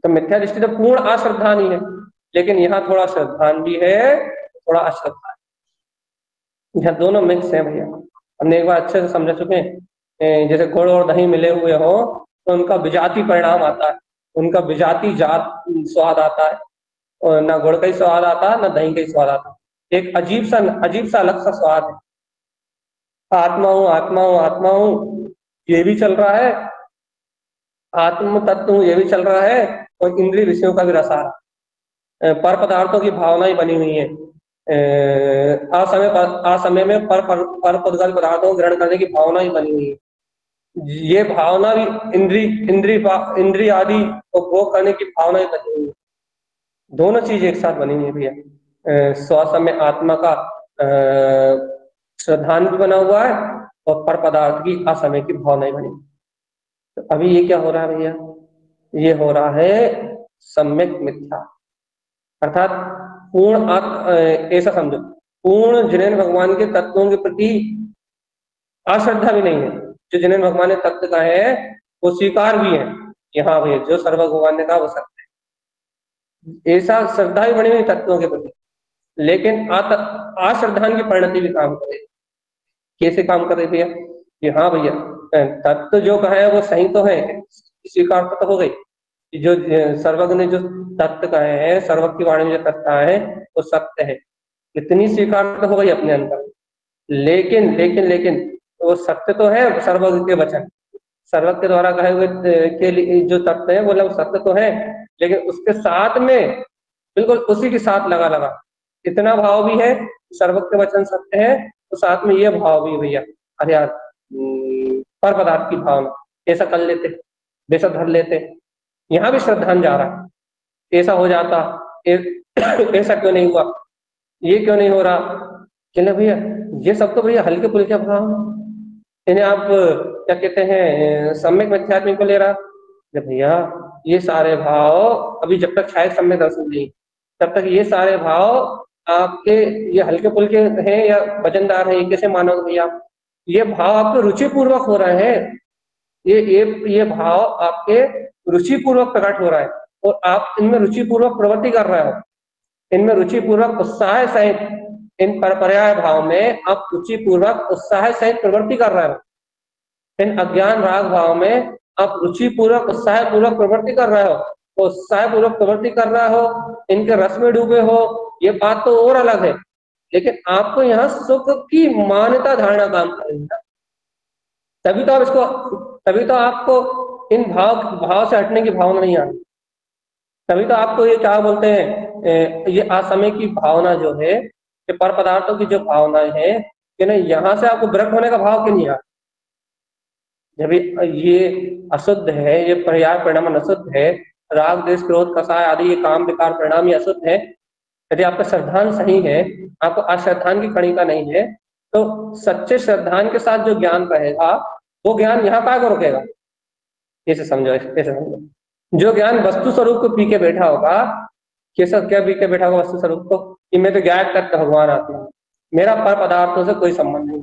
तो मिथ्या दृष्टि तो पूर्ण अश्रद्धान ही है, लेकिन यहाँ थोड़ा श्रद्धान भी है, थोड़ा अश्रद्धान, यहाँ दोनों मिक्स है भैया। हमने एक बार अच्छे से समझ चुके हैं, जैसे गुड़ और दही मिले हुए हो तो उनका विजाति परिणाम आता है, उनका विजाति जात स्वाद आता है, और ना गुड़ का ही स्वाद आता ना दही का ही स्वाद आता। एक अजीब सा अलग सा स्वाद है। आत्मा हूँ आत्मा हूँ आत्मा हूँ ये भी चल रहा है, आत्म तत्व हूँ ये भी चल रहा है, और इंद्रिय विषयों का भी रस आ रहा है। पर पदार्थों की भावना ही बनी हुई है। असमय में पर पुद्गल पदार्थों को ग्रहण करने की भावना ही बनी हुई है। ये भावना भी इंद्रिय आदि उपभोग करने की भावना ही बनी हुई है। दोनों चीज एक साथ बनी हुई है भैया। स्वसमय आत्मा का श्रद्धान भी बना हुआ है, और पर पदार्थ की असमय की भावना ही बनी। तो अभी ये क्या हो रहा है भैया? ये हो रहा है सम्यक मिथ्या, अर्थात पूर्ण ऐसा समझो, पूर्ण जिनेन भगवान के तत्वों के प्रति अश्रद्धा भी नहीं है। जो जिनेन भगवान ने तत्व कहा है वो स्वीकार भी है। यहाँ भैया जो सर्व भगवान ने कहा वो सत्य है, ऐसा श्रद्धा भी बनी हुई तत्वों के प्रति, लेकिन अश्रद्धान की परिणति भी काम करे। कैसे काम कर रही भैया? कि हाँ भैया तत्व जो कहा है वो सही तो है, स्वीकार तो हो गई। जो सर्वज्ञ ने जो तत्व कहे हैं, सर्वज्ञ की वाणी में जो तत्व है वो सत्य है, इतनी स्वीकार तो हो गई अपने अंदर। लेकिन लेकिन लेकिन वो सत्य तो है, सर्वज्ञ के वचन, सर्वज्ञ के द्वारा कहे हुए के लिए जो तत्व है वो सत्य तो है, लेकिन उसके साथ में बिल्कुल उसी के साथ लगा लगा इतना भाव भी है, सर्वज्ञ के वचन सत्य है, तो साथ में ये भाव भी भैया, अरे यार पर पदार्थ की भावना, ऐसा कर लेते, वैसा धर लेते। यहाँ भी श्रद्धान जा रहा है, ऐसा हो जाता, ऐसा क्यों नहीं हुआ, ये क्यों नहीं हो रहा। कहना भैया ये सब तो भैया हल्के फुल्के भाव, इन्हें आप क्या कहते हैं सम्यक मिथ्यात्व को ले रहा। भैया ये सारे भाव अभी जब तक शायद सम्यक दर्शन नहीं, तब तक ये सारे भाव आपके ये हल्के फुल्के हैं या वजनदार है, ये कैसे मानोगे भैया? ये भाव आपके रुचि पूर्वक हो रहे हैं, ये भाव आपके रुचि पूर्वक प्रकट हो रहा है, और आप इनमें रुचि पूर्वक प्रवृत्ति कर रहे हो, इनमें रुचि पूर्वक उत्साह सहित, इन पर्याय भाव में आप रुचि पूर्वक उत्साह सहित प्रवृत्ति कर रहे हो। इन अज्ञान राग भाव में आप रुचि पूर्वक उत्साह पूर्वक प्रवृत्ति कर रहे हो, उत्साह पूर्वक प्रवृत्ति कर रहे हो, इनके रस में डूबे हो, ये बात तो और अलग है। लेकिन आपको यहाँ सुख की मान्यता धारणा काम कर रही है, तभी तो आपको इन भाव से हटने की भावना नहीं आती। तभी तो आपको ये क्या बोलते हैं, ये असमय की भावना जो है, ये पर पदार्थों की जो भावना है कि नहीं, यहाँ से आपको विरक्त होने का भाव क्यों नहीं आता? जब ये अशुद्ध है, ये पर्याय परिणाम अशुद्ध है, राग द्वेष क्रोध कसाय आदि ये काम विकार परिणाम ये अशुद्ध है। यदि आपका श्रद्धान सही है, आपको अश्रद्धान की कणिका नहीं है, तो सच्चे श्रद्धान के साथ जो ज्ञान रहेगा वो ज्ञान यहाँ का रुकेगा। ऐसे समझो, ऐसे समझो, जो ज्ञान वस्तु स्वरूप को पी के बैठा होगा, कैसा क्या पी के बैठा होगा वस्तु स्वरूप को, कि मैं तो ज्ञान तक भगवान आत्मा, मेरा पर पदार्थों से कोई संबंध नहीं।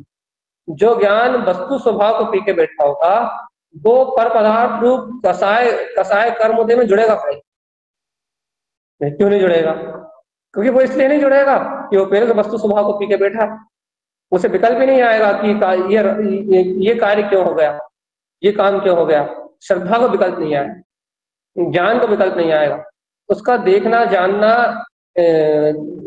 जो ज्ञान वस्तु स्वभाव को पी के बैठा होगा वो पर पदार्थ रूप कसाय कर्म उदय में जुड़ेगा क्यों नहीं जुड़ेगा? क्योंकि वो इसलिए नहीं जुड़ेगा कि वो पहले तो वस्तु स्वभाव को पी के बैठा, उसे विकल्प ही नहीं आएगा कि ये कार्य क्यों हो गया, ये काम क्यों हो गया। श्रद्धा को विकल्प नहीं आएगा, ज्ञान को विकल्प नहीं आएगा, उसका देखना जानना,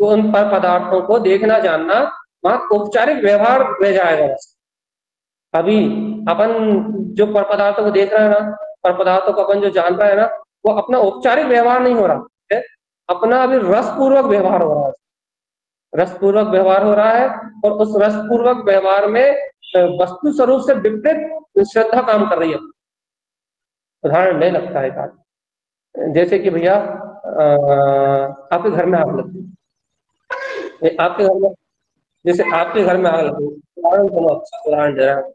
उन पर पदार्थों को देखना जानना वहां औपचारिक व्यवहार रह जाएगा। अभी अपन जो पर पदार्थों को देख रहे हैं ना, पर पदार्थों को अपन जो जान रहे हैं ना, वो अपना औपचारिक व्यवहार नहीं हो रहा है, अपना अभी रसपूर्वक व्यवहार हो रहा है, रसपूर्वक व्यवहार हो रहा है। और उस रसपूर्वक व्यवहार में वस्तु स्वरूप से विपरीत श्रद्धा काम कर रही है। उदाहरण नहीं लगता है का, जैसे कि भैया आपके घर में आग लगती, आपके घर में, जैसे आपके घर में आग लगी, उदाहरण सुनो, अच्छा उदाहरण दे रहा हूं।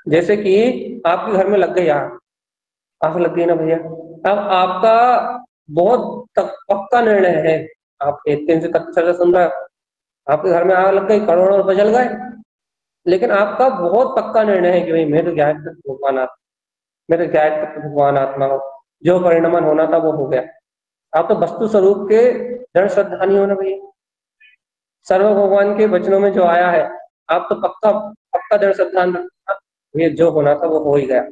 जैसे कि आपके घर में लग गई आग लग गई ना भैया, अब आपका बहुत पक्का निर्णय है, आप एक दिन से तक सुन रहे हो, आपके घर में आग लग गई, करोड़ों रुपए जल गए, लेकिन आपका बहुत पक्का निर्णय है कि भाई मैं तो ज्ञान तक भगवान आत्मा, मैं तो ज्ञान तक भगवान आत्मा हूँ, जो परिणमन होना था वो हो गया। आप तो वस्तु स्वरूप के दृढ़ श्रद्धानी हो ना भैया, सर्व भगवान के वचनों में जो आया है, आप तो पक्का दृढ़ श्रद्धान, ये जो होना था वो हो ही गया।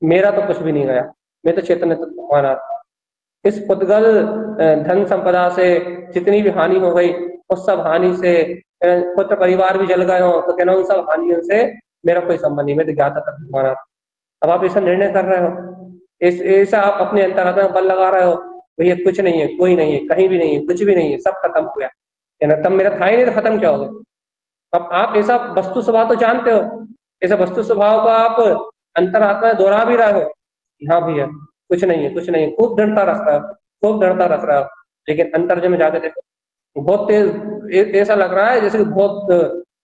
मेरा तो कुछ भी नहीं गया, मैं तो चैतन्य तत्व हमारा। इस पुद्गल धन संपदा से जितनी भी हानि हो गई, उस सब हानि से पुत्र परिवार भी जल गए हो तो कहना उन सब हानियों से मेरा कोई संबंध नहीं, मैं तो ज्ञाता तत्व हमारा। अब आप ऐसा निर्णय कर रहे हो, ऐसा आप अपने अंतरात्मा में बल लगा रहे हो, भैया कुछ नहीं है, कोई नहीं है, कहीं भी नहीं है, कुछ भी नहीं है, सब खत्म हो गया, है ना, तब मेरा था ही नहीं तो खत्म क्या हो गया। अब आप ऐसा वस्तु स्वभाव तो जानते हो, ऐसा वस्तु स्वभाव को आप अंतरात्मा में दोहरा भी रहे हो, हाँ भैया कुछ नहीं है, कुछ नहीं है, खूब दृढ़ता रख रहा है, खूब दृढ़ता रख रहा है, लेकिन अंतर्जन में जाके देखो बहुत तेज, ऐसा लग रहा है जैसे कि बहुत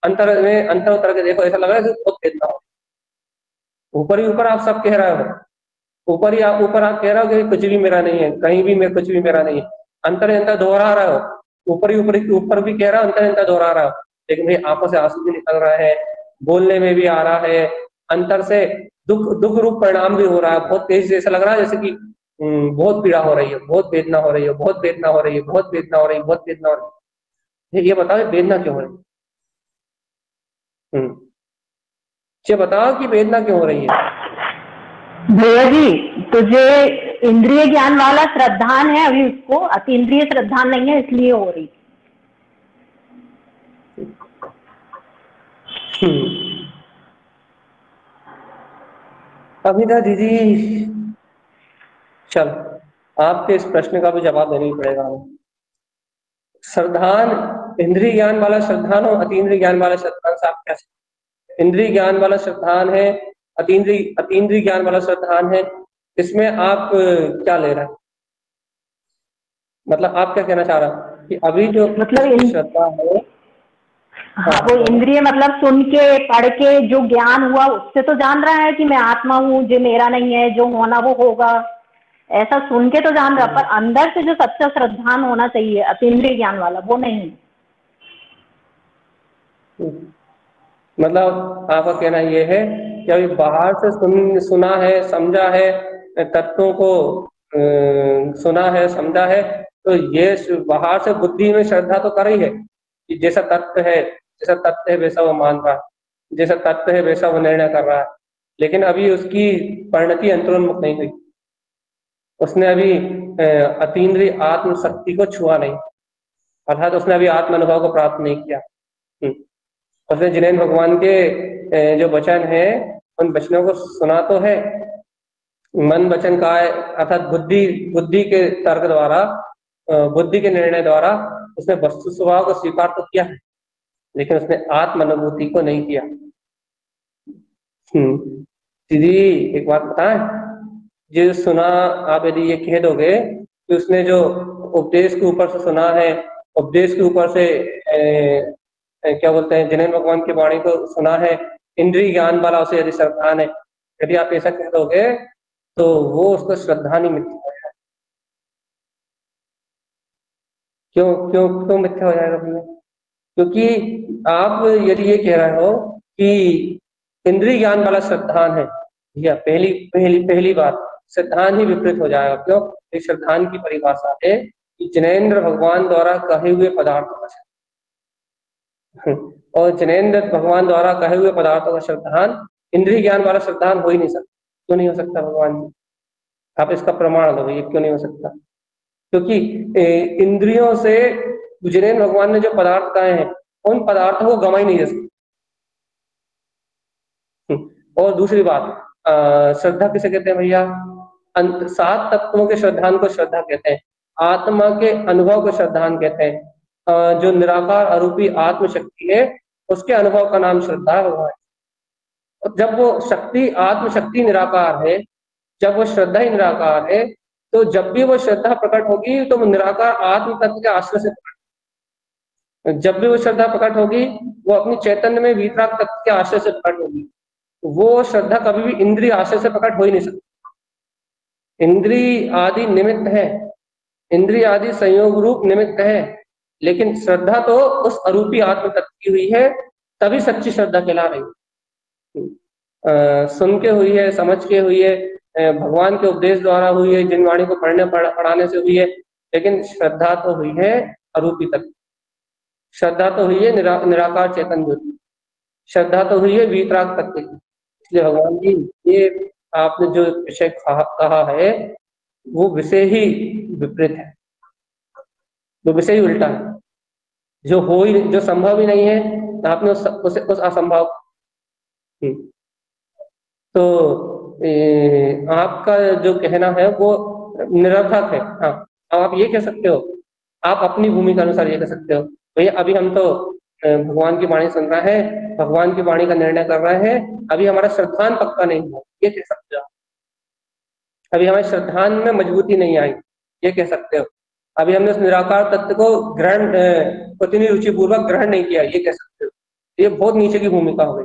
अंतर में अंतर उतर के देखो, ऐसा लग रहा है कि बहुत तेज ना हो। ऊपर ही ऊपर आप सब कह रहे हो, ऊपर आप कह रहे हो कि कुछ भी मेरा नहीं है, कहीं भी मैं कुछ भी मेरा नहीं है, अंतर अंतर दोहरा रहे हो, ऊपर भी कह रहा हो, अंतर अंतर दोहरा रहा हो, लेकिन भाई आंखों से आंसू भी निकल रहा है, बोलने में भी आ रहा है, अंतर से दुख रूप परिणाम भी हो रहा है, बहुत तेज से ऐसा लग रहा है जैसे कि बहुत पीड़ा हो रही है, बहुत वेदना हो रही है, बहुत वेदना हो रही है, बहुत वेदना हो रही है, बहुत वेदना हो रही है। ये बताओ वेदना क्यों हो रही है? ये बताओ कि वेदना क्यों हो रही है? भैया जी, तुझे इंद्रिय ज्ञान वाला श्रद्धान है अभी, उसको अतीन्द्रिय श्रद्धान नहीं है, इसलिए हो रही। अभिधा दीदी, चल आपके इस प्रश्न का भी जवाब देना ही पड़ेगा हमें। श्रद्धान इंद्रिय ज्ञान वाला श्रद्धान हो, अतीन्द्रिय ज्ञान वाला श्रद्धान से आप क्या, इंद्रिय ज्ञान वाला श्रद्धान है, अतीन्द्रिय ज्ञान वाला श्रद्धान है, इसमें आप क्या ले रहे हैं? मतलब आप क्या कहना चाह रहे हैं कि अभी जो मतलब श्रद्धा है, हाँ, वो इंद्रिय मतलब सुन के पढ़ के जो ज्ञान हुआ उससे तो जान रहा है कि मैं आत्मा हूँ, जो मेरा नहीं है, जो होना वो होगा, ऐसा सुन के तो जान रहा, पर अंदर से जो सच्चा श्रद्धान होना चाहिए अतीन्द्रिय ज्ञान वाला, वो नहीं। मतलब आपका कहना ये है कि अभी बाहर से सुना है, समझा है, तत्वों को सुना है, समझा है, तो ये बाहर से बुद्धि में श्रद्धा तो कर ही है कि जैसा तत्व है वैसा वो मान रहा है, जैसा तत्व है वैसा वो निर्णय कर रहा है, लेकिन अभी उसकी परिणति अंतरोन्मुख नहीं हुई, उसने अभी अतीन्द्रिय आत्म शक्ति को छुआ नहीं, अर्थात उसने अभी आत्म अनुभव को प्राप्त नहीं किया। उसने जिनेन्द्र भगवान के जो वचन है उन वचनों को सुना तो है, मन वचन का है, अर्थात बुद्धि के तर्क द्वारा, बुद्धि के निर्णय द्वारा उसने वस्तु स्वभाव को स्वीकार तो किया है, लेकिन उसने आत्म अनुभूति को नहीं किया। दीदी एक बात बताएं, जो सुना, आप यदि ये कह दोगे कि उसने जो उपदेश के ऊपर से सुना है, उपदेश के ऊपर से क्या बोलते हैं जिनेन्द्र भगवान की वाणी को सुना है, इंद्रिय ज्ञान वाला उसे यदि श्रद्धान है, यदि आप ऐसा कह दोगे तो वो उसको श्रद्धा नहीं मिथ्या हो जाएगा। क्यों क्यों क्यों मिथ्या हो जाएगा भैया? क्योंकि आप यदि ये कह रहे हो कि इंद्रिय ज्ञान वाला श्रद्धान है, भैया पहली बात, श्रद्धान ही विपरीत हो जाएगा। क्यों? एक श्रद्धान की परिभाषा है कि जिनेन्द्र भगवान द्वारा कहे हुए पदार्थों का, और जिनेन्द्र भगवान द्वारा कहे हुए पदार्थों का श्रद्धान इंद्रिय ज्ञान वाला श्रद्धान हो ही नहीं सकता। क्यों नहीं हो सकता भगवान जी? आप इसका प्रमाण दो भैया, क्यों नहीं हो सकता? क्योंकि इंद्रियों से जिनेन्द्र भगवान ने जो पदार्थ कहे हैं उन पदार्थों को गंवा ही नहीं जा सकता। और दूसरी बात, श्रद्धा किसे कहते हैं भैया? सात तत्वों के श्रद्धान को श्रद्धा कहते हैं, आत्मा के अनुभव को श्रद्धान कहते हैं, जो निराकार अरूपी आत्म शक्ति है उसके अनुभव का नाम श्रद्धा है। और जब वो शक्ति आत्म शक्ति निराकार है, जब वो श्रद्धा ही निराकार है, तो जब भी वो श्रद्धा प्रकट होगी तो वो निराकार आत्म तत्व के आश्रय से प्रकट, जब भी वो श्रद्धा प्रकट होगी वो अपनी चैतन्य में वीतराग तत्व के आश्रय से प्रकट होगी। वो श्रद्धा कभी भी इंद्रिय आश्रय से प्रकट हो ही नहीं सकती। इंद्रिय आदि निमित्त है, इंद्रिय आदि संयोग रूप निमित्त है, लेकिन श्रद्धा तो उस अरूपी आत्म तत्व की हुई है, तभी सच्ची श्रद्धा कहला रही है। सुन के हुई है, समझ के हुई है, भगवान के उपदेश द्वारा हुई है, जिन वाणी को पढ़ाने से हुई है, लेकिन श्रद्धा तो हुई है अरूपी तत्व, श्रद्धा तो हुई है निराकार चेतन ज्योति, श्रद्धा तो हुई है वीतराग तत्व की। इसलिए भगवान जी ये आपने जो विषय कहा है वो विषय ही विपरीत है, वो विषय ही उल्टा है। जो संभव ही नहीं है आपने उस असंभव। तो आपका जो कहना है वो निरर्थक है। हाँ, आप ये कह सकते हो, आप अपनी भूमिका अनुसार ये कह सकते हो भैया अभी हम तो भगवान की वाणी सुन रहे हैं, भगवान की वाणी का निर्णय कर रहे हैं, अभी हमारा श्रद्धान पक्का नहीं हुआ, ये कह सकते हो। अभी हमारे श्रद्धान में मजबूती नहीं आई, ये कह सकते हो। अभी हमने उस निराकार तत्व को ग्रहण उतनी रुचिपूर्वक ग्रहण नहीं किया, ये कह सकते हो। ये बहुत नीचे की भूमिका हो गई,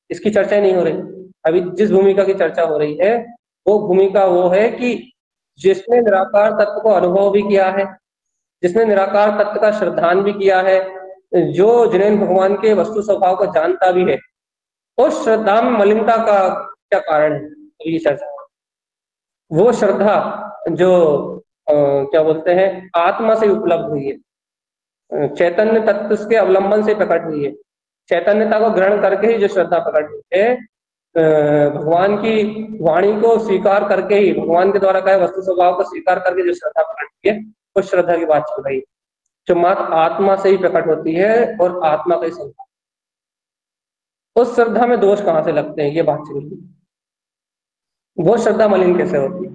इसकी चर्चा नहीं हो रही। अभी जिस भूमिका की चर्चा हो रही है वो भूमिका वो है कि जिसने निराकार तत्व को अनुभव भी किया है, जिसने निराकार तत्व का श्रद्धान भी किया है, जो जिनेन्द्र भगवान के वस्तु स्वभाव को जानता भी है, उस श्रद्धा में मलिनता का क्या कारण है, ये चर्चा। वो श्रद्धा जो क्या बोलते हैं आत्मा से उपलब्ध हुई है, चैतन्य तत्व के अवलंबन से प्रकट हुई है, चैतन्यता को ग्रहण करके ही जो श्रद्धा प्रकट हुई है, भगवान की वाणी को स्वीकार करके ही, भगवान के द्वारा कहे वस्तु स्वभाव को स्वीकार करके जो श्रद्धा प्रकट हुई है, उस श्रद्धा की बात चल रही है, जो मात्र आत्मा से ही प्रकट होती है और आत्मा का ही संभाव। उस श्रद्धा में दोष कहाँ से लगते हैं, ये बात चल रही है। वो श्रद्धा मलिन कैसे होती है?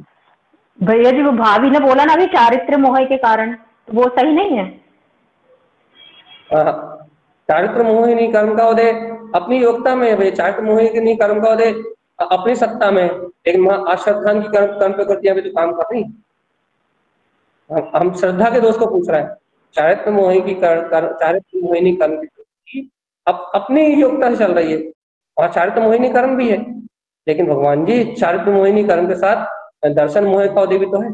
भैया जी वो भाभी ने बोला ना अभी चारित्र मोह के कारण, वो सही नहीं है। चारित्र मोहिनी कर्म का उदय अपनी योग्यता में है, चारित्र मोहिनी कर्म का उदय अपनी सत्ता में, लेकिन अश्रद्धान की कर्म प्रकृतियां भी तो काम कर रही। हम श्रद्धा के दोष को पूछ रहे हैं। चारित्र मोहिनी कर्म की अपनी योग्यता से चल रही है, और चारित्र मोहिनी कर्म भी है, लेकिन भगवान जी चारित्र मोहिनी कर्म के साथ दर्शन मोह का उदय भी तो है।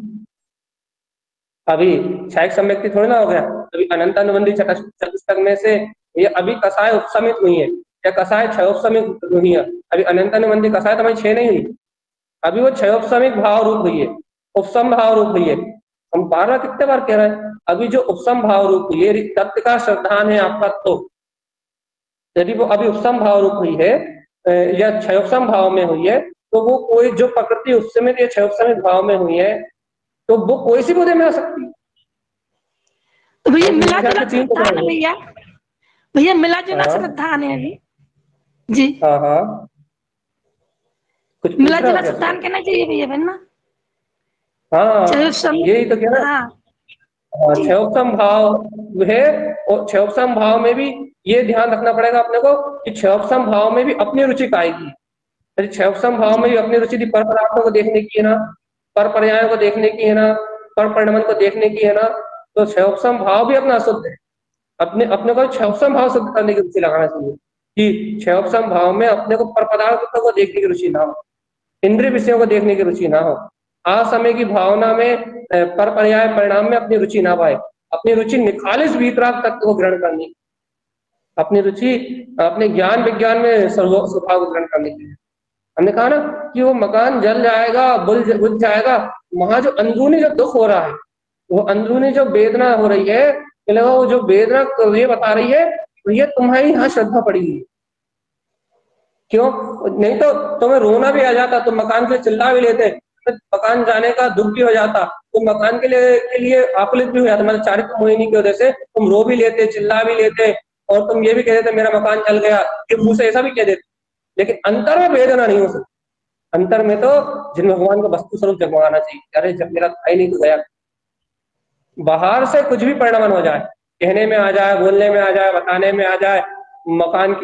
अभी क्षयिक सम्यक्ति थोड़ी ना हो गया, अभी अनंतानुबंधी चतुष्टक में से ये अभी कसाय उपसमित हुई है, या कसाय क्षयोपसमित हुई है। अभी अनंतानुबंधी कसाय तो हमारी 6 नहीं हुई, अभी वो क्षयोपसमित भाव रूप हुई है, उपसम भाव रूप हुई है। हम बार कितने बार कह रहे हैं, अभी जो उपसम भाव रूप हुई है, तत्व का श्रद्धान है आपका, तो यदि वो अभी उपसम भाव रूप हुई है या क्षयोपसम भाव में हुई है, तो वो कोई जो प्रकृति उपसमित या क्षयोपसमित भाव में हुई है, तो वो कोई सी बुद्धि में आ सकती है। तो भैया मिला जुला श्रद्धान है, भैया मिला जुला श्रद्धान है अभी जी। हाँ हाँ, कुछ मिला जुला श्रद्धान कहना चाहिए भैया बनना। हाँ यही तो कह रहा है। क्षयोपसम भाव है, और क्षयोपसम भाव में भी ये ध्यान रखना पड़ेगा अपने को कि क्षयोपसम भाव में भी अपनी रुचि आएगी। यदि क्षयोपसम भाव में भी अपनी रुचि थी, पर पदार्थों को देखने की है ना, पर पर्यायों को देखने की है ना, पर परिणमन को देखने की है ना, तो क्षयोपसम भाव भी अपना शुद्ध है। अपने को क्षयोपसम भाव शुद्ध करने की रुचि लगाना चाहिए कि क्षयोपसम भाव में अपने को पर पदार्थों को देखने की रुचि ना हो, इंद्रिय विषयों को देखने की रुचि ना हो, असमय की भावना में पर पर्याय परिणाम में अपनी रुचि ना पाए, अपनी रुचि निखालिस वीतराग तत्व को ग्रहण करनी, अपनी रुचि अपने ज्ञान विज्ञान में स्वभाव को ग्रहण करने के लिए। हमने कहा ना कि वो मकान जल जाएगा, बुझ जाएगा, वहां जो अंदरूनी जो दुख हो रहा है, वो अंदरूनी जो वेदना हो रही है, वो जो वेदना ये बता रही है भैया तुम्हारी यहाँ श्रद्धा पड़ी हुई है। क्यों? नहीं तो तुम्हें रोना भी आ जाता, तुम मकान के चिल्ला भी लेते, मकान जाने का दुख भी हो जाता, तुम मकान के लिए आकुलित भी हो जाता, मतलब चारित्र मोहिनी की वजह से तुम रो भी लेते, चिल्ला भी लेते, और तुम ये भी कह देते मेरा मकान जल गया, कि मुंह से ऐसा भी कह देते, लेकिन अंतर में वेदना नहीं हो सकती। अंतर में तो जिन भगवान का वस्तु स्वरूप जगमगाना चाहिए। अरे जब मेरा था ही नहीं तो गया। बाहर से कुछ भी परिणाम हो जाए, कहने में आ जाए, बोलने में आ जाए, बताने में आ जाए, मकान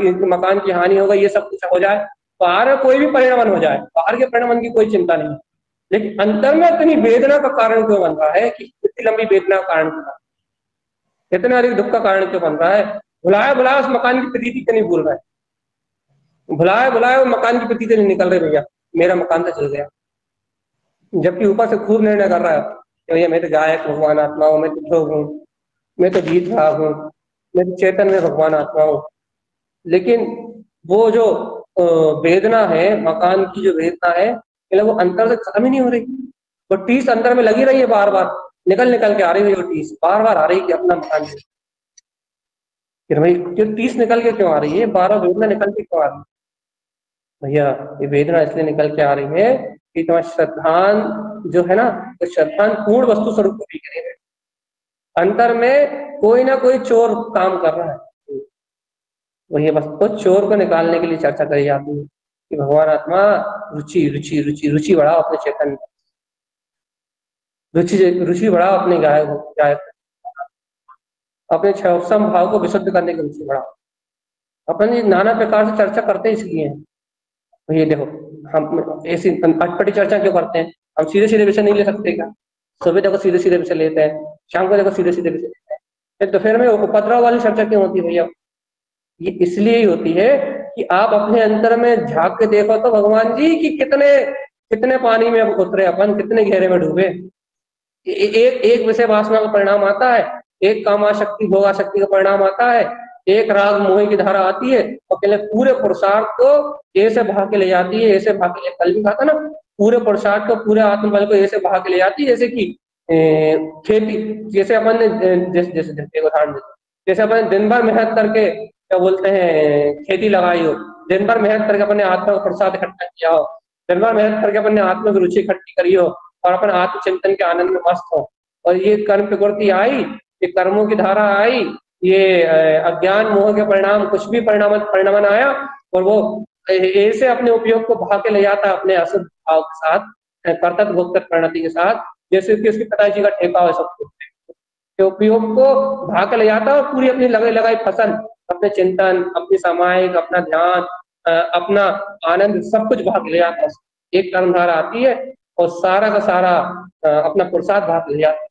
की हानि हो गई, ये सब कुछ हो जाए, बाहर कोई भी परिणाम हो जाए, बाहर के परिणाम की कोई चिंता नहीं, लेकिन अंतर में इतनी वेदना का कारण क्यों बन रहा है, कि इतनी लंबी वेदना का कारण क्यों, इतने अधिक दुख का कारण क्यों बन रहा है? भुलाए भुलाए उस मकान की प्रतीति क्यों नहीं भूल रहा है, भुलाए भुलाए वो मकान की प्रतीति नहीं निकल रही भैया मेरा मकान तो चल गया, जबकि ऊपर से खूब निर्णय कर रहा है भैया मैं तो गायक भगवान आत्मा हूँ, मैं तो ध्रुव हूँ, मैं तो गीत भाग हूँ, मैं तो चेतन में भगवान आत्मा हूँ। लेकिन वो जो वेदना है, मकान की जो वेदना है, वो अंतर से खत्म ही नहीं हो रही, वो टीस अंदर में लगी रही है, बार बार निकल के आ रही है, वो टीस बार बार आ रही है कि अपना मकान फिर भाई क्यों टीस निकल के क्यों आ रही है, बार बार वेदना निकल के क्यों आ रही है? भैया ये वेदना इसलिए निकल के आ रही है कि तुम्हारा श्रद्धान जो है ना, तो श्रद्धान पूर्ण वस्तु स्वरूप को भी करेगा। अंतर में कोई ना कोई चोर काम कर रहा है, वही बस तो चोर को निकालने के लिए चर्चा करी जाती है कि भगवान आत्मा रुचि रुचि रुचि रुचि बढ़ाओ अपने चेतन, रुचि बढ़ाओ अपने गायक अपने क्षोभसम भाव को विशुद्ध करने की रुचि बढ़ाओ। अपन नाना प्रकार से चर्चा करते इसलिए हैं। तो ये देखो हम ऐसी अटपटी चर्चा क्यों करते हैं? हम सीधे सीधे विषय नहीं ले सकते क्या? सुबह देखो सीधे सीधे विषय लेते हैं, शाम को देखो सीधे सीधे विषय लेते हैं, दोपहर में उपद्रव वाली चर्चा क्यों होती है भैया? ये इसलिए ही होती है कि आप अपने अंतर में झांक के देखो तो भगवान जी कि कितने पानी में उतरे अपन, कितने गहरे में डूबे। एक विषय वासना का परिणाम आता है, एक कामाशक्ति भोगाशक्ति का परिणाम आता है, एक राग मोह की धारा आती है और पहले पूरे पुरुषार्थ को ऐसे बहा के ले जाती है, ऐसे बहा के ले, कल भी कहा था ना, पूरे पुरुषार्थ को पूरे आत्मबल को ऐसे बहा के ले जाती है जैसे कि खेती, जैसे अपन ने जैसे उदाहरण देते, जैसे अपन दिन भर मेहनत करके क्या बोलते हैं खेती लगाई हो, दिन भर मेहनत करके अपने आत्मा को प्रसाद इकट्ठा किया हो, दिन भर मेहनत करके अपने आत्मा की रुचि इकट्ठी करी हो और अपन आत्मचिंतन के आनंद में मस्त हो, और ये कर्म प्रवृत्ति आई, ये कर्मों की धारा आई, ये अज्ञान मोह के परिणाम कुछ भी परिणामन आया और वो ऐसे अपने उपयोग को बहा के ले जाता है अपने अशुद्ध भाव के साथ, कर्तव्य भोक्तव्य परिणति के साथ, जैसे कि उसके पिताजी का ठेका हो, सब कुछ उपयोग को बहा के ले जाता है और पूरी अपनी लगाई फसल, अपने चिंतन, अपनी सामायिक, अपना ध्यान, अपना आनंद सब कुछ बहा के ले जाता है। एक कर्मधारा आती है और सारा का सारा अपना पुरुषार्थ बहा के ले जाता है।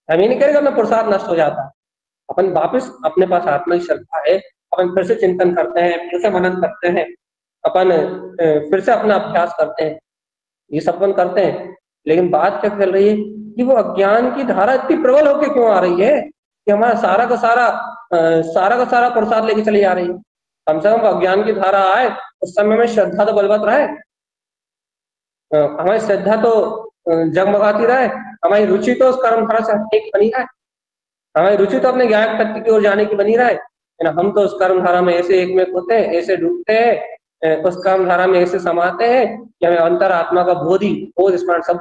हम ये नहीं करेंगे अपना पुरुषार्थ नष्ट हो जाता है, अपन वापस अपने पास आत्मा की श्रद्धा है, अपन फिर से चिंतन करते हैं, फिर से मनन करते हैं, अपन फिर से अपना अभ्यास करते हैं, ये सब अपन करते हैं। लेकिन बात क्या चल रही है कि वो अज्ञान की धारा इतनी प्रबल होकर क्यों आ रही है कि हमारा सारा का सारा प्रसाद लेके चली जा रही है। कम से कम अज्ञान की धारा आए उस समय में श्रद्धा तो बलवत रहे, हमारी श्रद्धा तो जगमगाती रहे, हमारी रुचि तो उस कर्म धारा से हटने की बनी रहे, हमारी रुचि तो अपने ज्ञान तत्व की ओर जाने की बनी रहे, है ना। हम तो उस कर्म धारा में ऐसे एक में होते हैं, ऐसे डूबते हैं, उस कर्म धारा में ऐसे समाते हैं कि हमें अंतर आत्मा का बोध स्मरण सब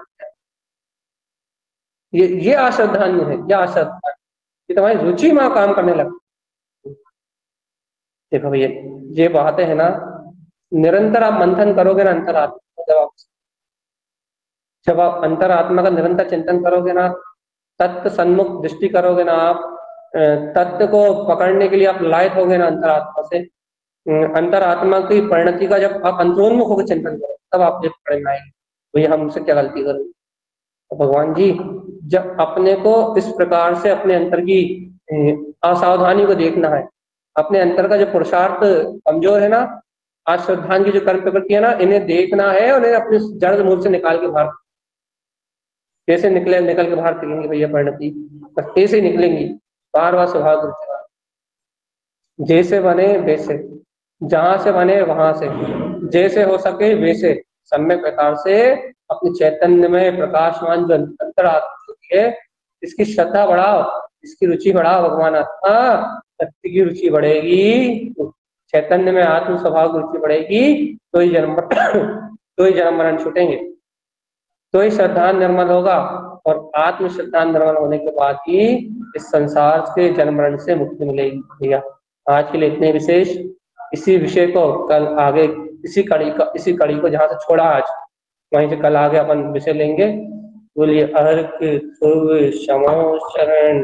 ये अश्रद्धान्य है, क्या अश्रद्धा कि तुम्हारी रुचि में काम करने लगती। देखो भैया ये बातें है ना, निरंतर आप मंथन करोगे ना अंतरात्मा, जब आप अंतरात्मा का निरंतर चिंतन करोगे ना, तत्व सन्मुख दृष्टि करोगे ना, आप तत्व को पकड़ने के लिए आप लायक होगे ना अंतरात्मा से, अंतरात्मा की परिणति का जब आप अंतरोन्मुख होकर चिंतन करो तब आप ये पकड़ना आएंगे भैया हमसे क्या गलती करूँ। तो भगवान जी जब अपने को इस प्रकार से अपने अंतर की असावधानी को देखना है, अपने अंतर का जो पुरुषार्थ कमजोर है ना, आज श्रद्धान की जो कर्म प्रवृत्ति है ना, इन्हें देखना है और इन्हें अपने जड़ मूल से निकाल के बाहर, कैसे निकल के बाहर फेंकेंगे भैया परिणति, बस ऐसे निकलेंगी बार बार स्वभाव, जैसे बने वैसे, जहां से बने वहां से, जैसे हो सके वैसे सम्यक प्रकार से अपने चैतन्य में प्रकाशमान जो अंतरात्मा होती है इसकी श्रद्धा बढ़ाओ, इसकी रुचि बढ़ाओ। भगवान आत्मा शक्ति की रुचि बढ़ेगी, चैतन्य में आत्म स्वभाव की रुचि बढ़ेगी, तो ही जन्म मरण छूटेंगे, तो ही श्रद्धा निर्मल होगा, और आत्म श्रद्धा निर्मल होने के बाद ही इस संसार के जन्म मरण से मुक्ति मिलेगी। भैया आज के लिए इतने विशेष, इसी विषय को कल आगे इसी कड़ी को जहाँ से छोड़ा आज वहीं से कल आगे अपन विषय लेंगे। बोलिए अर्क क्षमा शरण